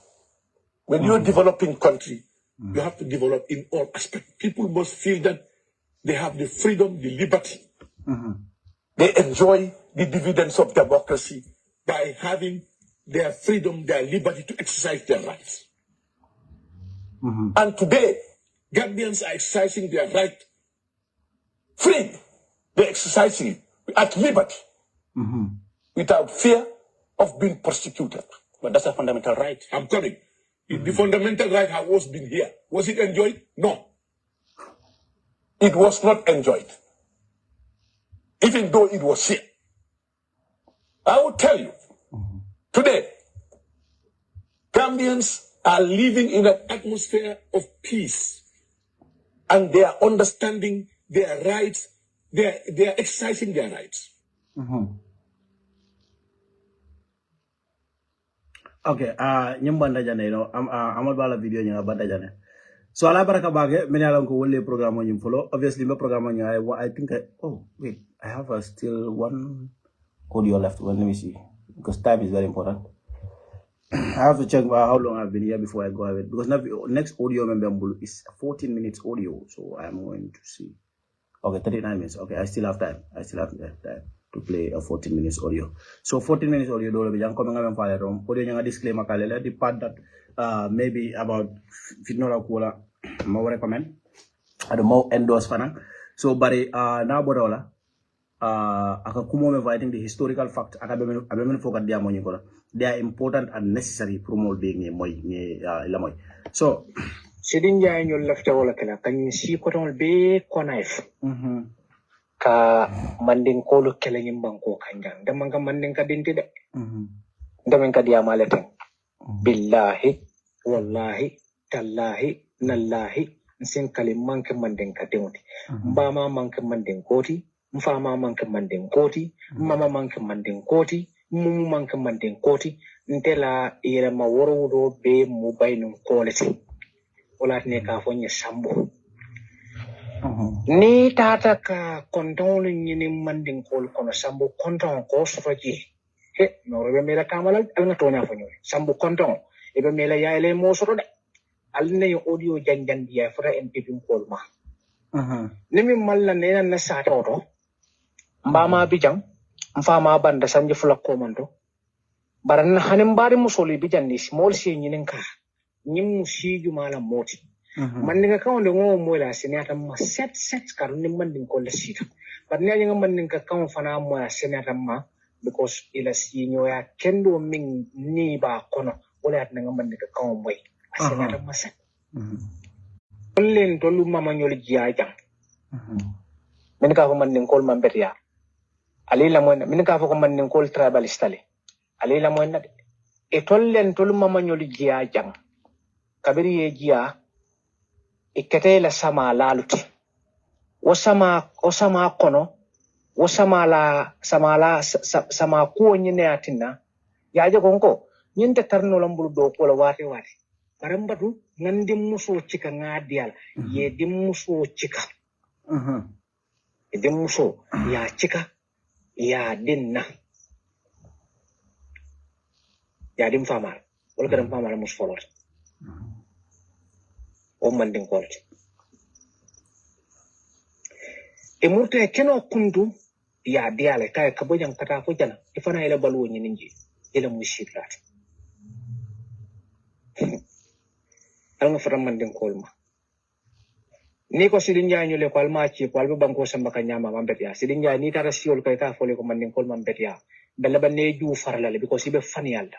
When you're developing country, you have to develop in all aspects. People must feel that they have the freedom, the liberty. They enjoy the dividends of democracy by having their freedom, their liberty to exercise their rights. And today, Gambians are exercising their right free. They're exercising it at liberty without fear of being persecuted. But that's a fundamental right. I'm coming. The fundamental right has always been here. Was it enjoyed? No. It was not enjoyed. Even though it was here. I will tell you, today, Gambians are living in an atmosphere of peace. And they are understanding their rights. They are exercising their rights. Okay, nyambanda jane no amal bala video nya banda jane. So ala baraka bage meni ala ko wolle programme nyim follow. Obviously my programme nya I think I have still one audio left. Well, let me see because time is very important. I have to check how long I've been here before I go ahead because next audio member is 14 minutes audio, so I'm going to see. Okay, 39 minutes. Okay, I still have time. Time to play a 14 minutes audio. So 14 minutes audio do be jang ko ngam faale rom audio nga disclaimer kale the part that maybe about fitnola kola mo recommend ado mo endorse fana. So bari na bodola aka kumo me fighting the historical fact aka be fokat dia mo nyikola. They are important and necessary promote being la moy. So sidin jaay ñu lafta wala kala kan si ko ton be ko knife ka mandin ko lu kala ñim banko kanjang dama nga mandin ka binti de dama ka diya malatan billahi wallahi tallahi nallahi sin kalim manke mandin ka dewti mbama manke mandin koti mfama manke mandin koti mama manke mandin koti mumu manke mandin koti ntela ira ma woro do be mu baynum kolati wala ne ka fo nya sambo ni tata ka konton ni mandin kol kono sambo konton ko sofaji he no rebe mela kamala alna tonya fo nyoy sambo konton e be mela yayle mo soto de alne yo audio janjan dia fota mpp kol ma nimi malla nena na sata oto mbama bijang mfama banda sanje fula ko mando baran hanim bari musoli bijan ni small si nyinin ka nyim si jumala moti man nga kaw de ngo mo la senata ma set kar ni man din ko la sita but ne nga man nga kaw fana mo la senata ma because ila si nyoya kendo min ni ba kono wala at nga man nga kaw moy senata ma set len to lu mama nyol jiaja min ka ko man din ko man betia ali la mo min ka ko man din ko tribalist ali la mo na e tollen to lu mama nyol jiaja kabiri ye jia ikete la sama laluti wasama kono sama ko nyine atina yaje gonko nyinte tarno lambulu do ko la wate barambatu ngandi muso cika ngadial ye dim muso cika dim muso ya cika ya dinna ya dim famal wala kadam famal mus folot o mandin kolti e murte keno kundu ya diale kay ka bojang kata fo jana ifana ila balu ni ninji ila mushiklat alma fara mandin kolma ni ko sidin jaay ñu le ko alma ci ko alba banko samba ka nyama mambet ya sidin jaay ni tara siol kay ka fole ko mandin kolma mambet ya bella banne ju farala le because ibe fan yalla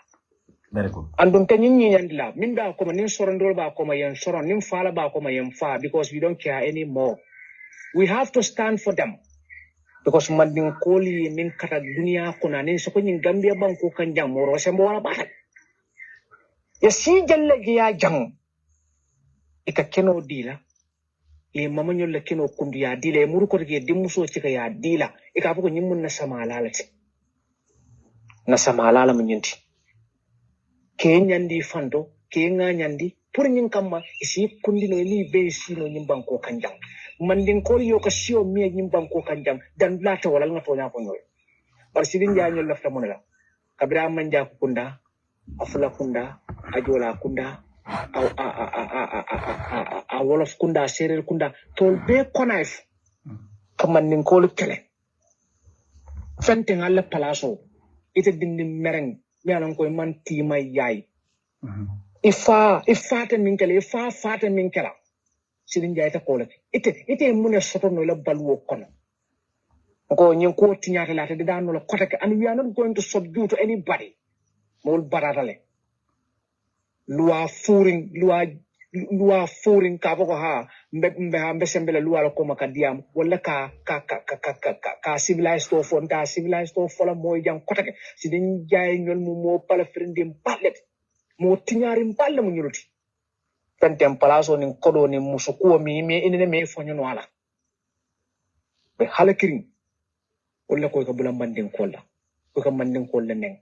very good andum te ñi ñandila min ba ko nin sorondol ba ko ma yen soron nin fala ba ko ma yen fa because we don't care anymore. We have to stand for them because mandin koli min kata dunia kuna nin so ko ñin Gambia banko kan jam mo ro sembo wala ba ya si jalle ya jang ika keno dila e mama ñol le keno kundi ya dila e muru ko ge dimuso ci ka ya dila ika ko ñim mun na sama lalati na sama lala mun ñinti ke nyandi fando ke nga nyandi pour ñin kamma isi kundi no li be si no ñim banko kanjang mandin ko yo ka siyo mi ñim banko kanjang dan la ta wala nga to nya ko ñoy bar sidin ja ñol lafta mun la kabira man ja kunda afula kunda ajola kunda a wolof kunda serer kunda tol be konaif kamandin ko lu kele fente ngala palaso ite dindi mereng mi alan koy man tima yaay ifa ta min kala sidin jaay ta kola ite mune soto no la balwo kono ko nyin ko tinyata la ta da no la kotake and we are not going to subdue to anybody mol baratale loi furing ka boko ha mbe sembele loi la ko makadiam wala ka civilized to fonta civilized to fola moy jang kotake sidin jaay ñol mo pala frindim ballet mo tiñarim balle mo ñuluti fentem palaso ni kodo ni musuko mi ine me fonyo no ala be halakirin wala ko ka bulan manding kola ko ka manding kola neng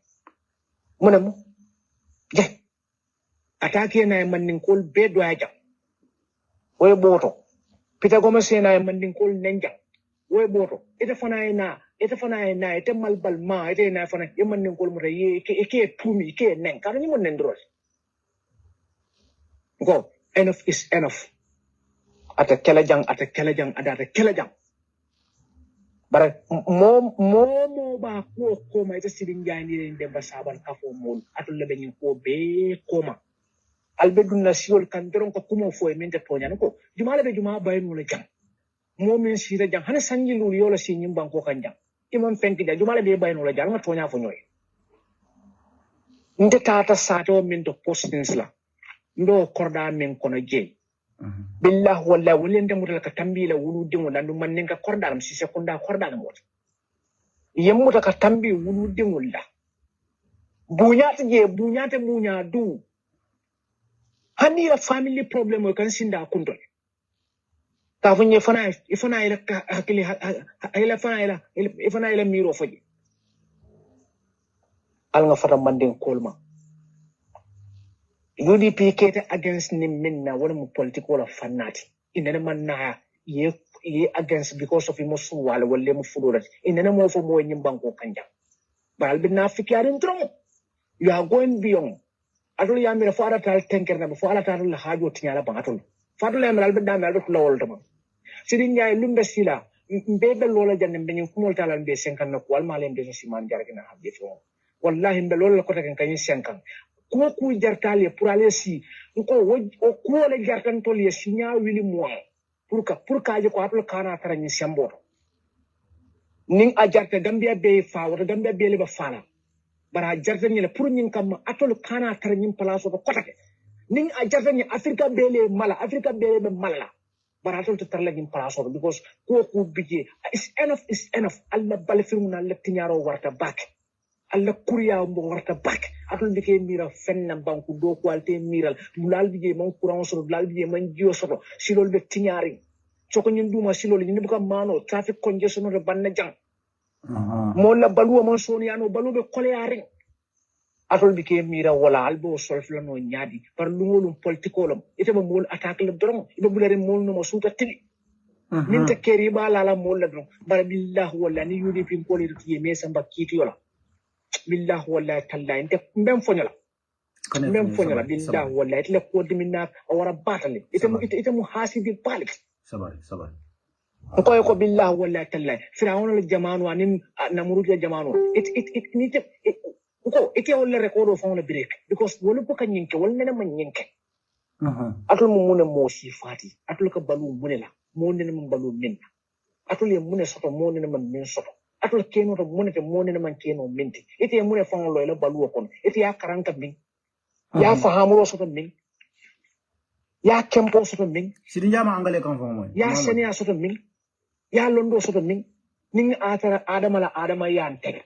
muna mo je atake na manding kol be do aja way boto pita goma se na manding kol nenja way boto ita fana ina ite malbal ma ite na fana e manding kol mo ye ke tumi ke neng kan ni mo nendro go enough is enough ata kelajang ada kelajang bara mo ba ko ma ita sidin jani de basaban kafo mol atul lebe ni ko be koma albedun na siol kan doron ko kumo fo e mente tonya ko juma be juma bayinu la jang mo min sira jang hana sanji lul yola si nyim banko kan jang imam fenki da juma be bayinu la jang ma tonya fo nyoy nde tata sato min to postins la ndo korda min kono je billah walla wulende mutal ka tambila wuludin wala dum man ninka korda am si sekunda korda am wot yemmuta ka tambi wuludin wala bunyate bunya du hani la family problem o kan sinda kundo ka funye ifana ila hakili ifana ila miro faji al nga fata mandin kolma UDP kete against ni minna wala mu political of fanati inene manna ye against because of emotion wala wala mu fudurat inene mo fo mo nyimbanko kanja bal binna fikiarin tromo you are going beyond adul yamira fo ara tal tenker na fo ala tal la hajo tinyala bangatul fadul yamira albe dam albe lawol tama sidin nyaay lumbe sila mbebe lola janne be nyum kumol talal be 50 na ko wal malem de siman jargina habbe fo wallahi mbe lola ko taken kany 50 ko ku jartale pour aller si ko ko le jartan tol ye sinya wili mo pour ka je ko apple kana tara ni sembo ning a jarta gambia be fa wata gambia be le ba fala bara jarta ni le pour nin kam atol kana tara ni place ko kotake ning a jarta ni afrika be le mala bara atol tar la ni place ko because ko ku bije is enough alla bal firmuna la tinyaro warta back alla kuriya mbo warta back atul dike mira fenna banku do qualité miral dulal bije man courant so dulal bije man jio so silol be tinyari soko ñun duma silol ñun bu ko mano traffic congestion de banna jang mo la balu man soniano balu be koleare atul dike mira wala albo solfla no ñaadi par lungolum politikolum ite ba mol attaque le dron ibe bulere mol no suta tili min ta keri ba la mol la dron bar billah wala ni UDP ko le tiye me samba kiti yola billah wala talla inte mbem fonyola billah wala itle ko dimina awara batale ite mu hasidi balik sabari ko billah wala talla firawon la jamanu anin namurud la jamanu it nite ko ite wala record of on break because wala ko kanyinke wala nena manyinke atul mu mune mo sifati atul ka balu munela mo nena mun balu min atul ye mune soto mo nena man min soto atul keno to monete monene man keno minti ite mune fon lo la balu ko ite ya karanta min ya fahamu so to min ya kempo so to min sidin jama angale kan fon moy ya senia so to min ya londo so to min ning atara adama ya ante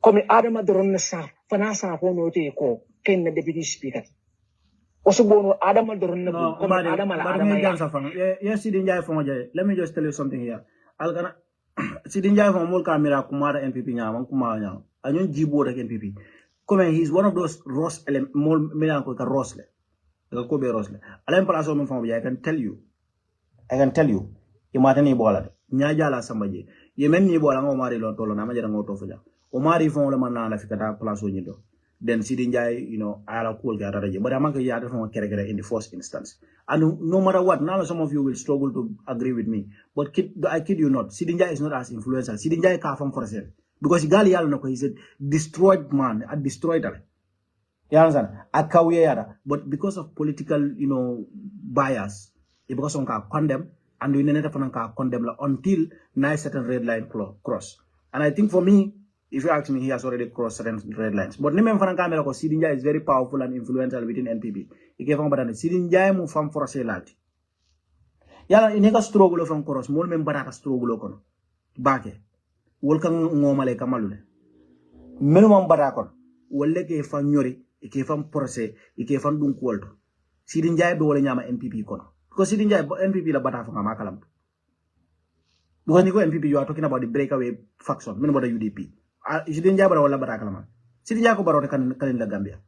comme adama doron na sa fana sa hono te ko ken na deputy speaker oso bono adama doron na ko adama ya sa fon yes sidin jay fon jay let me just tell you something here algana sidin jay fon mol kamera kumara MPP nyama kuma nyama anyon jibo da MPP comme he's one of those Ross mol melan ko ka Rossle ko be Rossle alem place on fon I can tell you imata ni bola nya jala sambaje ye men ni bola ngo mari lo tolo na ma jara ngo to fuja o mari fon le man na la fikata place o nyido then sidin jay ala ko ga daraje but amanka ya da fon kere in the first instance and no matter what now some of you will struggle to agree with me but I kid you not sidin jay is not as influential sidin jay ka fam for sale because gali yalla nako he's a destroyed man a destroyed her you understand akawiye yada but because of political bias because on ka condemn and we never can condemn until nice certain red line cross. And I think for me, if you ask me, he has already crossed certain red lines. But Nimem Frankamela ko Sidinja is very powerful and influential within NPP. He gave on Badani. Sidinja mu fam for a selati. Yala ineka struggle from cross, mol membarata struggle kono. Bake. Wolkan ngomale kamalule. Minimum barakon. Wolle ke fan nyori, ke fan procès, ke fan dun kwolto. Sidinja do wole nyama NPP kono. Because Sidinja NPP la bata fanga makalam. Because Nico NPP, you are talking about the breakaway faction, mean about the UDP. You didn't jabber or Labarakalama. Sitting Jacob about the Gambia.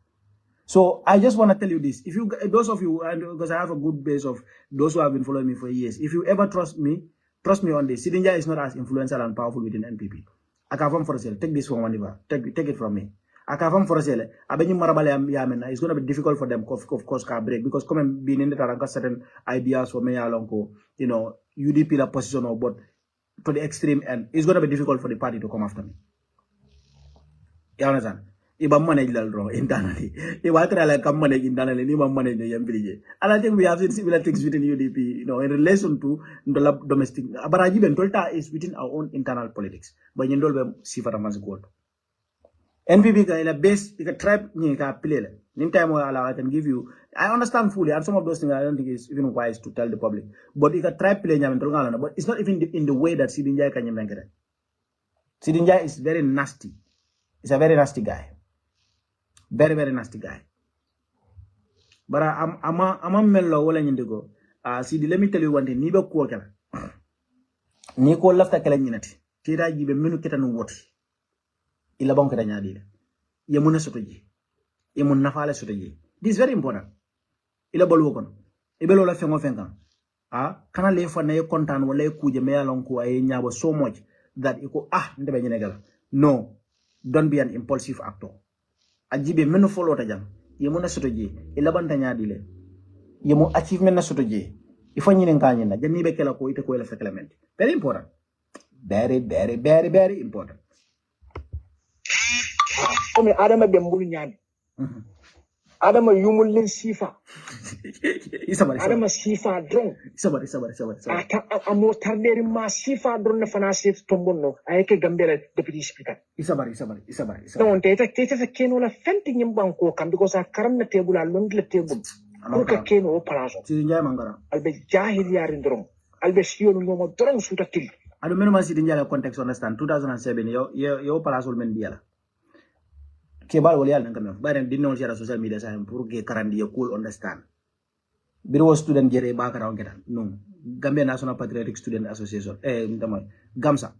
So I just want to tell you this. If you, those of you, and because I have a good base of those who have been following me for years, if you ever trust me on this. Sidinja is not as influential and powerful within NPP. I can from for sale. Take this from Waniva. Take it from me. I can from for sale. Abenyu marabale yamen. It's going to be difficult for them, of course, can break because come and being in the Taranka certain ideas for me along, you know, UDP la position or but to the extreme end, it's going to be difficult for the party to come after me. You understand? If I manage that wrong internally, if I try like manage internally, if I manage the MPJ. And I think we have seen similar things within UDP, you know, in relation to the domestic. But I even told is within our own internal politics. But you know, see for a man's goal. NPP ka ila base, ika tribe ni ka pilele. Nim time I can give you. I understand fully, and some of those things I don't think it's even wise to tell the public. But ika tribe pilele nyamen but it's not even in the way that Sidinja can nyamengere. Sidinja is very nasty. He's a very nasty guy. Very, very nasty guy. But I'm a mellow wala nyindego. See, let me tell you one thing. Niba kuokela. Niko lafta kala nyinati. Tira jibe menu kita no woti. Ila bon kada nyadile. Yemuna sotoji. Yemun nafale sotoji. This is very important. Ila bolu kono. Ibelo la fengo fengan. Kana le fa na ye kontan wala ye kuje me yalon ko ay nyabo so much that iko ndebe nyinegala. No. Don't be an impulsive actor. Ajibe menu follow tajam yemo na sotoje ilabanta nyaadile yemo achievement na sotoje ifo nyine nganye na jani be kala ko ite ko la feklement very important, very very very very important. Comme adama be mbul nyani adama yumul len sifa adama sifa drong sabar amo tarderi ma sifa drong na fana sif tombonno ayeke gambela deputy speaker isabar non tete keno la fenti nyimbanko kam because a karamna table a londle table ko ka keno o palaso Sidinja mangara albe jahil yari drong albe sionu mo drong suta til adu menu ma Sidinja la context understand 2007 yo palaso men diala kebal wali yalla ngam bare dinno ci social media sa pour que karandi ya cool understand biro student jere ba kara ngeta no Gambia National Patriotic Student Association ndama gamsa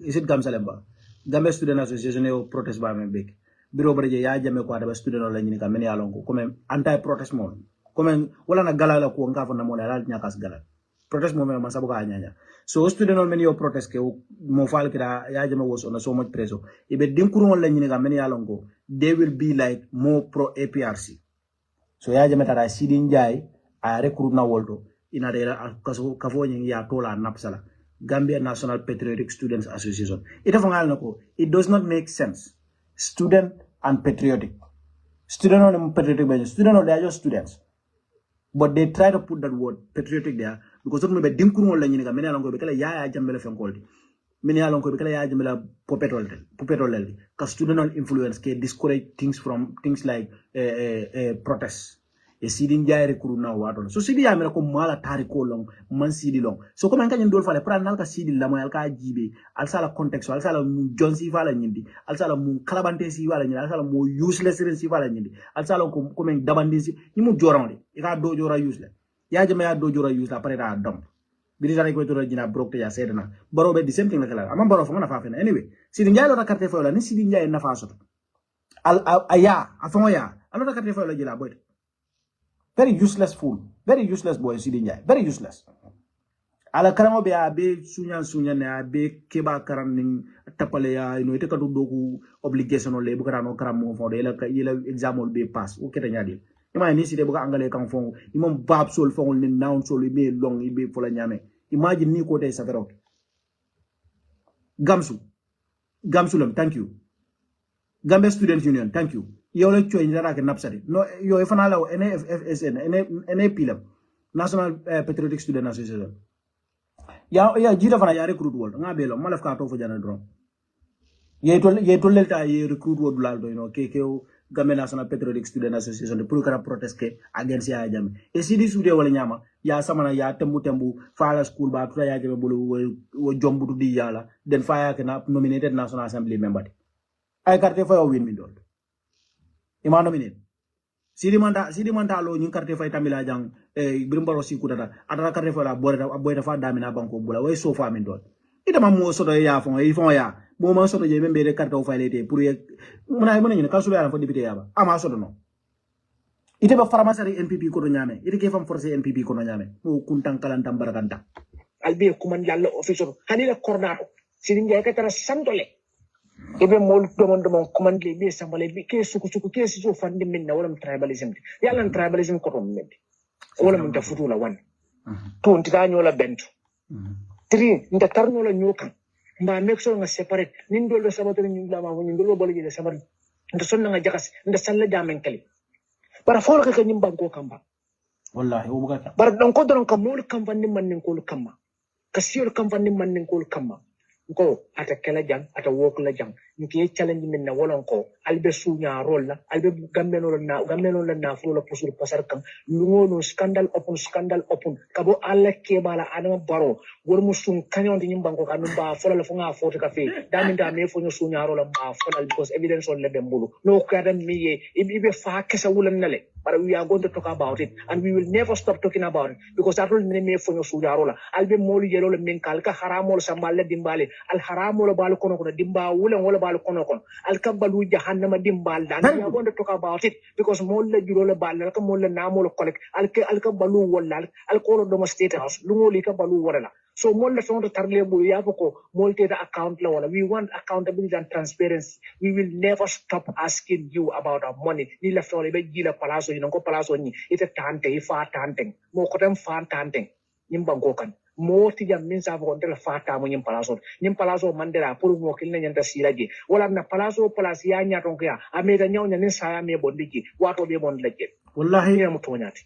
is it gamsa lemba Gambia Student Association yo protest ba men bek biro bare je ya jame ko da student la nyini ka men yalon ko comme anti protest mo comme wala na galala ko ngafo na mo la nyakas galal protest mo men ma sabu ka nyanya so student men yo protest ke mo fal kira ya jame was on so much preso ibe dinkuru wala nyini ka men yalon ko they will be like more pro APRC. So ya jame tara Sidinja a recruit na wolto ina dera kafo nyi ya tola napsala Gambia National Patriotic Students Association. Ita fangal nako it does not make sense. Student and patriotic. Student on patriotic, student they are just students. But they try to put that word patriotic there because some be dinkuru wala nyi ga mena lango be kala ya jambele fenkoldi. Many along ko bikala ya jamila popetol ka student influence ke discourage things from things like protests Sidinja recruit na wato so sidi ya mera ko mala tariko long man sidi long so ko man kanyen dol fale pra nal ka sidi la mo ka jibe al sala context al sala mu jonsi fala nyindi al sala mu kalabante si wala nyindi al sala mu useless si fala nyindi al sala ko men dabandi si ni mu joronde e ka do jora useless ya jama ya do jora useless après da dom Birisa ko to jina brokte ya sedna baro be the same thing la kala ama baro fa na fa fena anyway Sidinja lo na carte fo la ni Sidinja na fa soto al aya afon ya alo na carte fo la jila boy very useless fool very useless boy Sidinja very useless ala karamo be abe sunya na abe keba karan tapale ya no ite kadu doku obligation le bu karano karamo fo de la exam be pass o kete nyadi ima ni side buka angale kan fon imam bab sol fon ni noun sol be long ibe fola nyame imagine ni ko tay saferot gamsu lam thank you Gambia Student Union thank you yow la choy ndara ke napsari no yo fana la NFSN NAP lam National Patriotic Student Association ya jida fana ya recruit wol nga be lo malaf ka to fo jana dron ye to lelta ye recruit wol dulal do no ke Gambia National Patriotic Student Association de pour kara protest ke against ya jame e sidi sude wala nyama ya samana ya tembu fala school ba tuta ya jame bulu wo jombutu di yala den faya ke na nominated National Assembly member ay carte fa win min dol ima nominate sidi manda lo nyin carte fa tamila jang birum baro si kudata atara carte fa la boy da fa damina banko bula way so fa min dol ita ma mo soto ya fon e fon ya mo ma soto je membe de carte o faylete pour ye mona mo ni kansula ya fo député ya ba ama soto no ite ba farmasari NPP ko do nyame ite ke fam forcer NPP ko no nyame mo kuntan kalantam barakanta albe kuman yalla officer hanila coordinator sidin jay ka tara santole ebe mol domon command le be sambale be ke suku ke si jo fande minna wala tribalism yalla tribalism ko to min wala mun tafutu la wan to ntita nyola bento 3 nda tarno la nyokan mba make sure nga separate nin dol sabato ni la ma woni dol bol je sabar nda sonna nga jakas nda salla jamen kali bara folo ka nyim banko kamba wallahi o bugata bara don ko don kam mol kam fandi man nin ko kamba kasiyol kam fandi man nin ko kamba ko ata kala jang ata wok la jang nki challenge min na wolon ko albe sunya role la albe gammeno la na fu la pusul pasar kam lungono scandal upon kabo alla ke bala adama baro wor musun kanyon din banko kanu ba fola la funga foto ka fe daminda me fonyo sunya role ba fola because evidence on le bembulu no kada miye ibe fa kesa wulan nale but we are going to talk about it and we will never stop talking about it because that will me fonyo sunya role albe molu yelo le min kalka haramol sambale dimbale al haramol balu kono kono dimba wulan wala balu kono kono al kabalu jahannama dimbal dan we are going to talk about it because mol la juro le bal ka mol la namol kolek al kabalu wala al ko do state house lungoli kabalu wala so mol la fonto tarle bu ya ko mol te account la wala we want accountability and transparency we will never stop asking you about our money ni la fole be jila palaso ni ko palaso ni ite tante ifa tante mo ko dem fa tante nyimbango kan mo ti jam min sa ko del fata mo nyim palaso mandela pour mo kil na nyanta silaje wala na palaso ya nya ton kya ameda nyaw nya ni sa me bondiki wato be bon lajje wallahi ni mo tonyati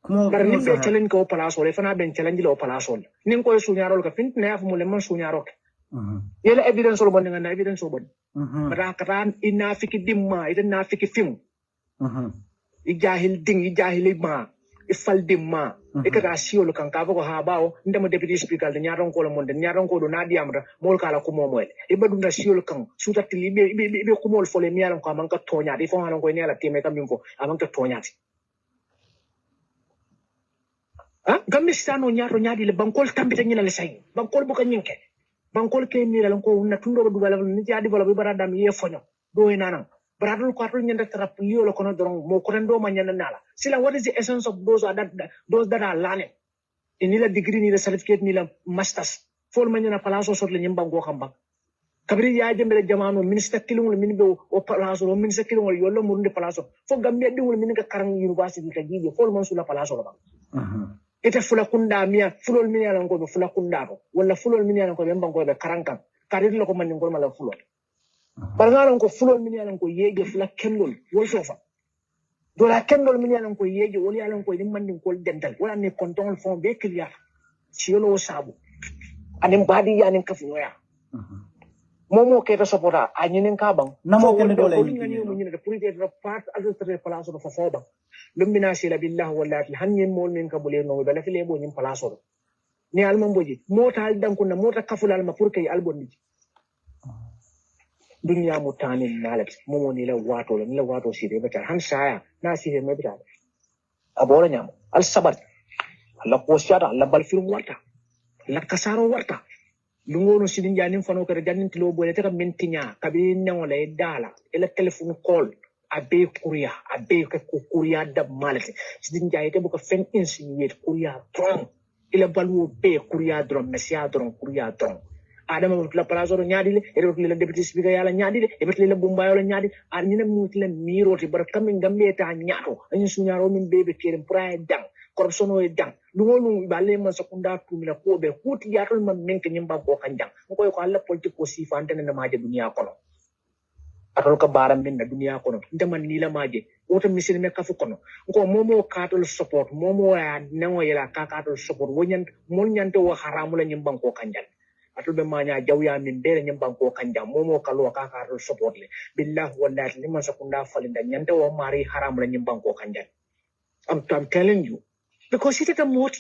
bar ni be challenge ko palaso le fana ben challenge lo palaso ni ko sunyaro ka fint na afu mo le man sunyaro yela evidence lo bon na evidence lo bon bara katan ina fiki dimma ida na fiki film ijahil ma ifal dimma ikata siolo kan ka ko ha bawo ndema deputy speaker de nyaron ko mon de nyaron ko do nadi amra mol kala ko momoy e badu na siolo kan suta tili be ko mol fole mi yalan ko man ka tonya di fo hanon ko ne la teme kam min ko aman ka tonya ti gammi stano nyato nyadi le bankol tambita nyina le say bankol bu ka nyinke bankol ke mi la ko na tundo du bala ni jadi bala bi bara dam ye fonyo do ina Bradul Quartal Nyanda Trapio Loconodron, Mokorendo Manyanala. Sila, what is the essence of those that are learning? In nila degree, nila certificate, nila masters. Full Manana Palazzo Sot Limbang Wakamba. Kabri Yajam Jamano, Minister Kilung, Minibo, or Palazzo, or Minister Kilung, or Yolo Mundi Palazzo. For Gambia, Minica Karang University, can give you full Monsula Palazzo. It's a Fulakunda, Mia, full Minialango, Fulakundaro, when the full Minialango, Yambango, the Karankan, Carilo Command in Gormala Full. Bargaran ko fulo min yalan ko yege fula kendol wol sofa do la kendol min yalan ko yege wol yalan ko dim mandin ko dental wala ne konton fon be clear siolo sabu anim badi yanin ka fuya momo ke to supporta anyinen ka bang namo ken do lay ni mo ni de pour être part administrateur place do fofoba lumbina sila billah wallahi hanni mol min ka bule no be la file bo nyim place do ni almamboji mota danko na mota kafulal ma pour kay albonni dunia mutani nalet momo ni la wato sire bata han saya na sire me bata abora nyam al sabat alla posada alla bal film warta la kasaro warta lungono sidin janin fano kare janin tilo bole taka mentinya kabi newole dala ela telephone call abe kuria da malet sidin jayete buka fen insinuate kuria tron ila balu be kuria dron mesia dron kuria dron adama la palaso nyaadi le e la deputy speaker yala nyaadi le e la bumba yala nyaadi ar nyina muti la miroti bar kam ngambe ta nyaato anyu sunyaro min bebe kere pride dang corruption o dang lungolu balle man sakunda tumila ko be huti yatol man menke nyimba ko kanjang ko ko alla politiko sifante na maaje dunia kono atol ka baram min na dunia kono ndeman ni la maaje woto misil me kafu kono ko momo katol support momo ya newo yala ka katol support wonyan mon nyante wo haramu la nyimba ko kanjang atul be manya jawya min bere nyambang ko kanja momo kalo ka ro support le billahi wallahi liman sakunda falinda nyante wo mari haram la nyambang ko kanja I'm telling you because it is a mot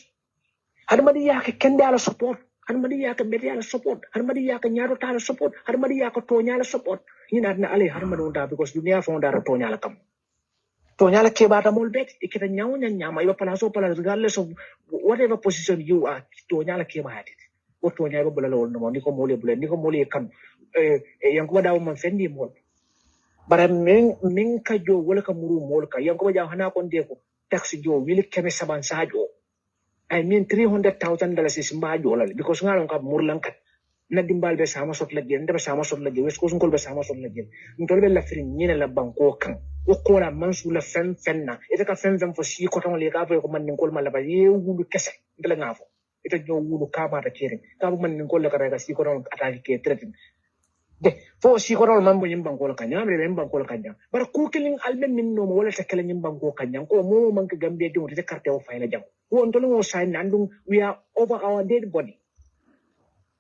hadmadi ya ke kende ala support hadmadi ya ke beti ala support hadmadi ya ke nyaro ta ala support hadmadi ya ke tonya ala support ina na ale hadmadi unda because dunia fonda ra tonya ala kam tonya la ke bata mol bet ikita nyawnya nyama iba palaso regardless of whatever position you are tonya la ke ba to nya bula lol no ni ko mole bula ni ko mole kan yang ko daw man fendi mol bara min ka jo wala ka muru mol ka yang ko ja hana kon de ko tax jo wili keme saban sajo I mean $300,000 is majo la because ngalon ka murlan kat na dimbal be sama sot lagi nda be sama sot lagi wes ko sun kol be sama sot lagi ntol be la firin nyina la banko kan o ko la mansu la fen na ita ka fen fo si ko ton le ka ko man ngol mala ba ye wulu kesse ndela ngafo ita jo wulu ka ba ta kere ka man ngol la ka ga si ko ton ataki ke tretin de fo si ko ton man bo nyim banko la kanya be banko la kanya bara ku kilin albe min no wala ta kala nyim banko kanya ko mo man ka gambe de wote carte o fayla jam won to no sign nandum we are over our dead body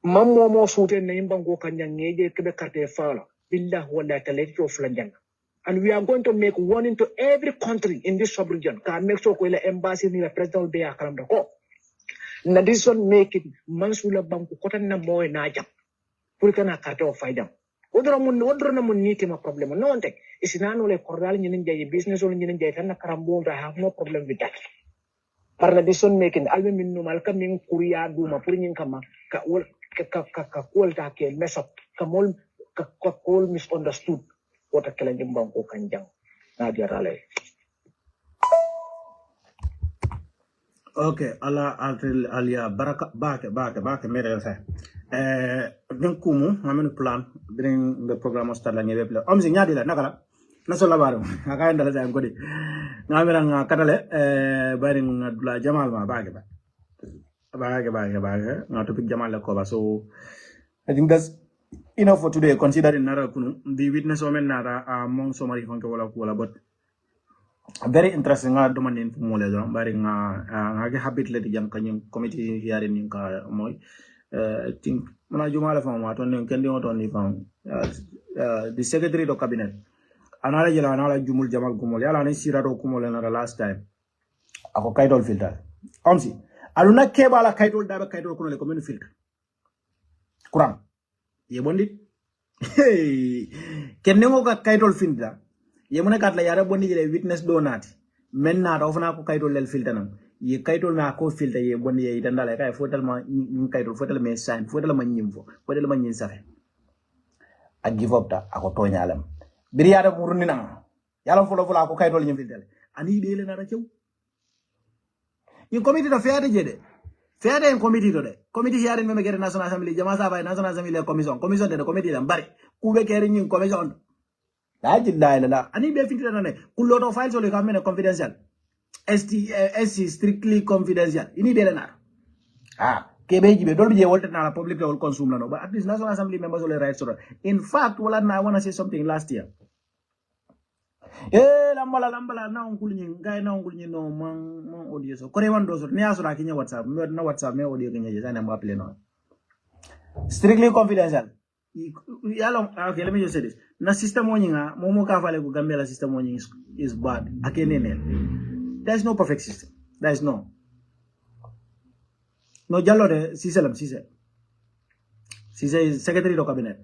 mammo mo sute na yimbango kanya ngeje kebe carte fala billah wala talati of lanjan and we are going to make one into every country in this sub-region can make sure ko la embassy ni la president be akaram da ko na this one make it mansula banku kotan na moy na jam pour kana carte of faydam wodro na mun niti ma problem no onte isinano le cordal ñinen jay business wala ñinen jay tan na karambo I have no problem with that par la this one making albe min no mal kam min kuriya duma pour ñin kama ka ka ta ke mess up ka kol misunderstood what akela jimbang ko kanjang na dia rale okay ala altel alia baraka bake mere sa den kumu ngamen plan den the program start la ngebe plan om si nyadi la nakala na so labaru aka ndala sa ngodi ngamira nga katale bari ngadula jamal ma bage not to pick Jamal Koba. So I think that's enough for today. Considering Nara Kunu, the witness women Nara among so many Funkola, but very interesting domain in Molezo, bearing a habit let the young committee here in Moy. I think Manajumala from what only can do not only found the Secretary of Cabinet. Another Jelana Jumul Jamal Kumola and Sirado Kumola last time. Ako kaidol filter. Omsi. Aluna kebala kaidol daba kaidol kuno le commune filter. Kuram. Ye bondit. Hey. Kenengo ka kaidol filter. Ye muna kat la yara bondi jele witness donati. Men na ta ofana ko kaidol lel filter nam. Ye kaidol na ko filter ye bondi ye itandala kay fotal ma kaidol fotal me sign fotal ma nyimfo fotal ma nyin safe. A give up ta ako toñalam. Biri yara muruni na. Yalla folo ko kaidol nyim filter. Ani de le na ra cew. In committee to fair jede fair in committee to de committee hearing me get national assembly jama sa bay national assembly commission de committee dan bari ku be kere ñing commission la jilla la ani be finti na ne ku lot of files ole ka mena confidential SC strictly confidential ini be na ke be jibe dol je wolte na la public will consume no but at least national assembly members ole rights to in fact wala na I want to say something last year lambala na ongul nyi ngay na ongul nyi no man audio so kore wando so ne asura kinya WhatsApp na WhatsApp me audio kinya jana ma appelé no strictly confidential yalo okay let me just say this na system woni nga momo ka fale ko Gambia system woni is bad akenene there is no perfect system there is no jallo de Cissé is secretary of cabinet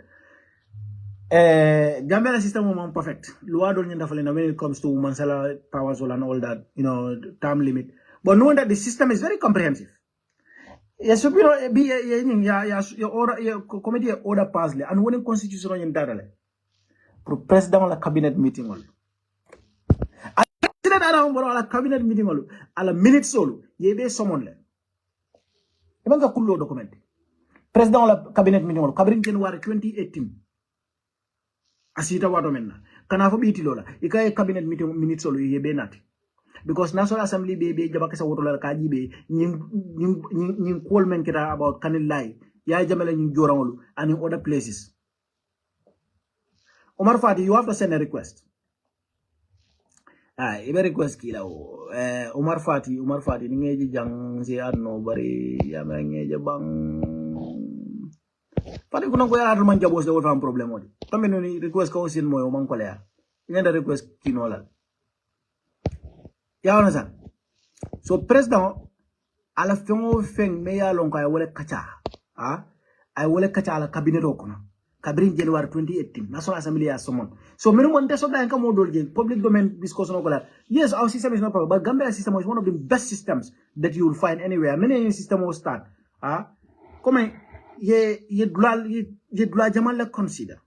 Gambia system is perfect. Lua don't when it comes to Mansala powers and all that, term limit. But knowing that the system is very comprehensive. Yes, you know, your committee order passed and when constitution in Darale. President la cabinet meeting all. And a cabinet meeting all. A minute solo. Ye be someone le. Even the Kulo document. President la cabinet meeting all. Covering January 2018. Asita wato menna kana fo biti lola ikaye cabinet meeting minutes solo yebe nati because national assembly be jabaka sa woto la ka jibe ñing call men kita about kanilai ya jamela ñing jorangolu and in other places. Omar Fati, you have to send a request. Ibe request kila Omar Fati ni ngeji jang si adno bari ya ngeje bang Fati kuna ko yara man jabos de wolfam problem odi tambe no ni request ko sin moy o man ko leya ngenda request kino la ya wona sa so president ala fengo feng me ya lon ko ay wole kacha ay wole kacha ala cabinet o kono kabrin January 2018 national assembly ya somon so menu mon teso da kan mo dol je public domain discussion ko la yes our system is not perfect but Gambia system is one of the best systems that you will find anywhere many system will start come ye dula jamal la consider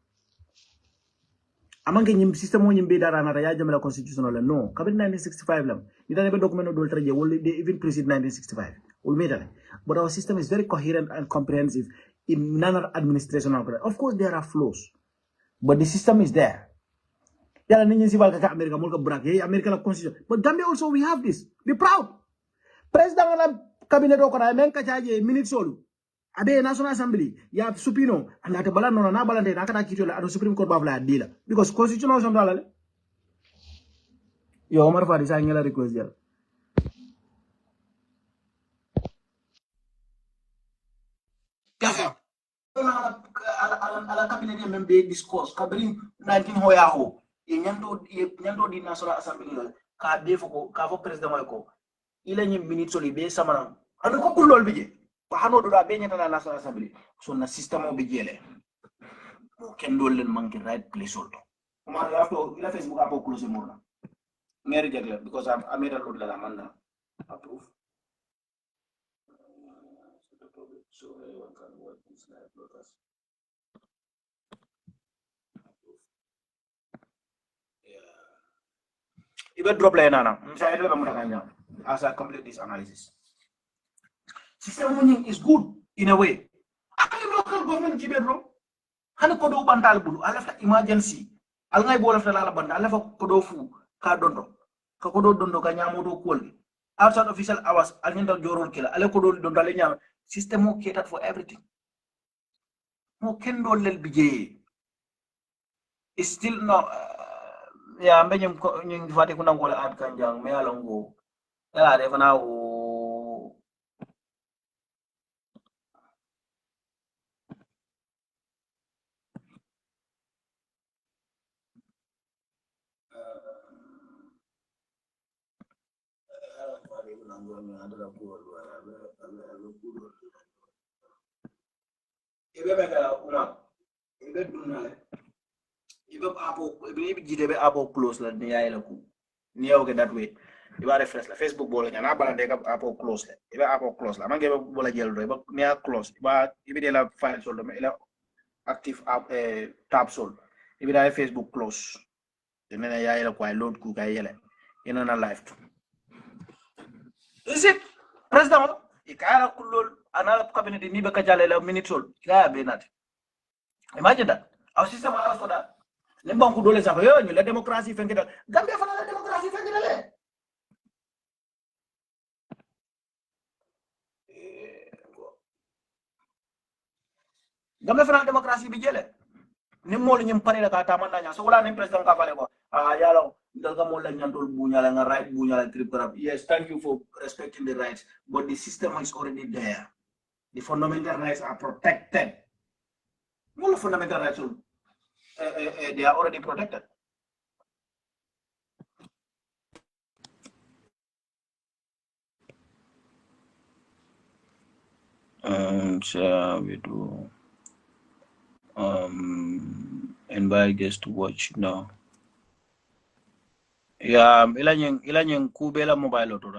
amange nyim system mo nyimbe dara na ya jamala constitutional no kabin 1965 lam ni dane be document do traje wol they even precede 1965 will made it. But our system is very coherent and comprehensive in none administration. Of course there are flaws, but the system is there. Yala ninyi si walka ka America mulka brak hey America la constitution, but Gambia also we have this. Be proud. President la cabinet ko na men ka chaje minute solu abe national assembly ya supino and ate bala no na balante na kana kito la ado supreme court bavla dila because constitutional assembly la yo Omar Fadi sa ngela request jala ala cabinet membe discourse kabri 19 hoya ho ye nyando di national assembly la ka defo ko ka fo president ko ila nyi minute soli be samana ado ko kulol bije hano do da be nyata na national assembly so na system o be jele ken dol len manki right place solto ma lafto ila Facebook apo close mo na ngeri jagle because I made a load la manda approve so everyone can work this live broadcast ibe drop la nana msa ele ba mutaka as I complete this analysis system winning is good in a way. Akali local government jibedro hani ko do bantal bulu alafta emergency al ngay bo lafta la banda alafa ko do fu ka dondo ka ko do dondo ka nyamo do kolli outside official hours al nyanda jorol kila ale ko do dondo ale nyam system o catered for everything mo ken do lel bije is still no ya mbenyum ko ñu fati ko nangol ad kanjang me alongo ala defana o ibe mega uma ibe dunale ibe apo ibe jidebe apo close la ni yayi la ku ni yaw ke that way ibe refresh la Facebook bolo nyana balande ka apo close la ibe apo close la mangi bola jel do ibe ni close ibe de la file soldo me ila active app tab sol ibe da Facebook close dene yayi la ko ay load ku kay yele ina na live to is it president ikara kulol anala cabinet ni be ka jale la minute sol ga be nat imagine that our system allows for that le banku dole sa yo ñu la démocratie fengi dal Gambia fa la démocratie fengi dal Gambia fa la démocratie bi jele ni mol ñim paré la ka tamanda nya so wala ni president ka fale ko yalo dal ka mol la ñandol bu ñala nga right bu ñala trip corrupt yes thank you for respecting the rights but the system is already there the fundamental rights are protected all fundamental rights they are already protected so we do invite guests to watch now. Yeah, ilanyeng kubela mobile auto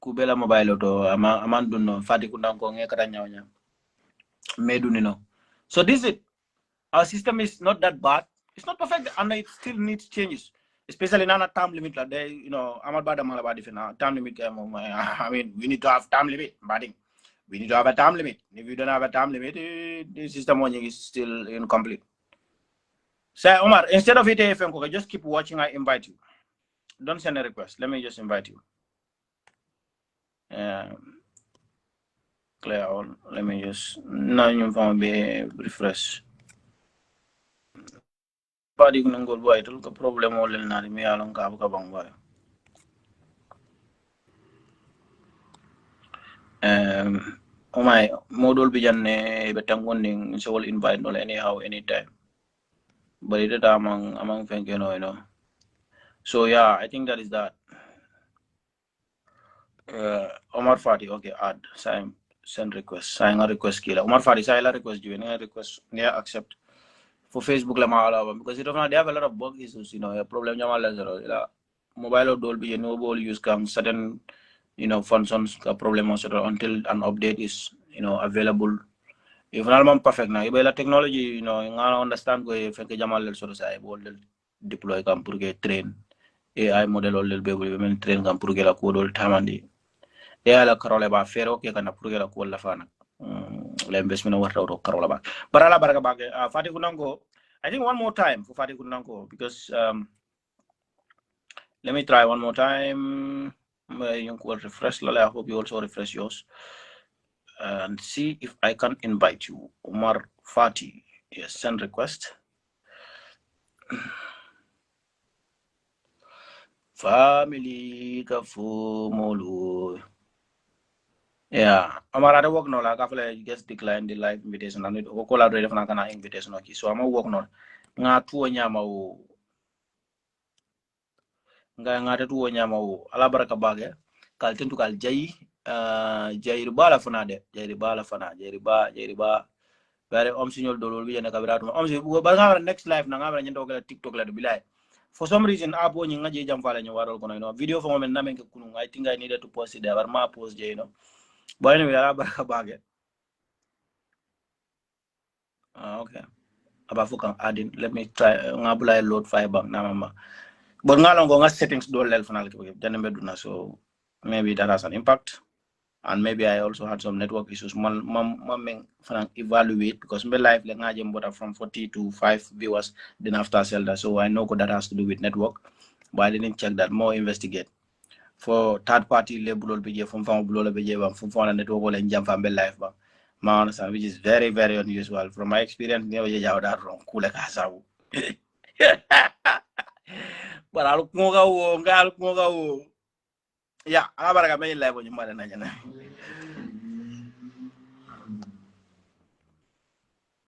kubela mobile auto amandu no fati kundanko ngekata nyawnya medu nino. So this is it. Our system is not that bad. It's not perfect and it still needs changes. Especially now time limit like they, you know, Ahmad Bada Malabadi time limit. I mean, we need to have time limit, but we need to have a time limit. If you don't have a time limit, the system is still incomplete. So Omar, instead of ETFM, just keep watching. I invite you. Don't send a request. Let me just invite you. Clear all. Let me just now you found be refresh. Padi kunangol boy tul ka problem wala na ni me along ka bang boy. Oh my model bijanne betangonding so will invite no anyhow anytime. But it among thank you know. So yeah, I think that is that. Omar Fati, okay, add send request. Sign a request killer. Omar Fati, sign a request you any request yeah accept. For Facebook la maala because they have a lot of bug issues, you know, a problem jamala mobile or dolby you know use certain, you know, functions problem until an update is available. If not perfect now, if la technology, I understand go if ke jamal lel solo say bol deploy kam pour que train AI model lel be men train kam pour que la ko dol tamandi. AI la karole ba fero ke kana pour que la ko la fana. La investment warta auto karola ba. Barala baraka ba Fati Kunango. I think one more time for Fati Kunango because let me try one more time. You will refresh. I hope you also refresh yours and see if I can invite you. Umar Fati. Yes, send request. Family Kafumolu. Yeah, Amara the work no like after just decline the live invitation and it collaborate for an invitation. Okay, so I'm a work no. Nga tuwa nyama o nga tuwa nyama o ala baraka bage kal tentu kal jayi bala fana de jayi ba bare om signol dolol bi yana kabiratu om si ba nga next live na nga nyendo ga TikTok la do bilay for some reason app woni nga je jam fala ñu warol ko no video fo men namen ke kunu I think I needed to post it there but ma post je boy ni ala baraka bage okay aba fukan adin let me try nga bulay load fiber na mama but nga longo nga settings do lel fanal ke jane meduna so maybe that has an impact and maybe I also had some network issues man evaluate because my live like ngajem from 40 to 5 viewers then after sell that so I know that has to do with network but I didn't check that more investigate for third party label be from network wala njam fa live ba ma understand which is very very unusual from my experience never jaw that wrong kula ka sabu but I'll go yeah, I have a live on your mother.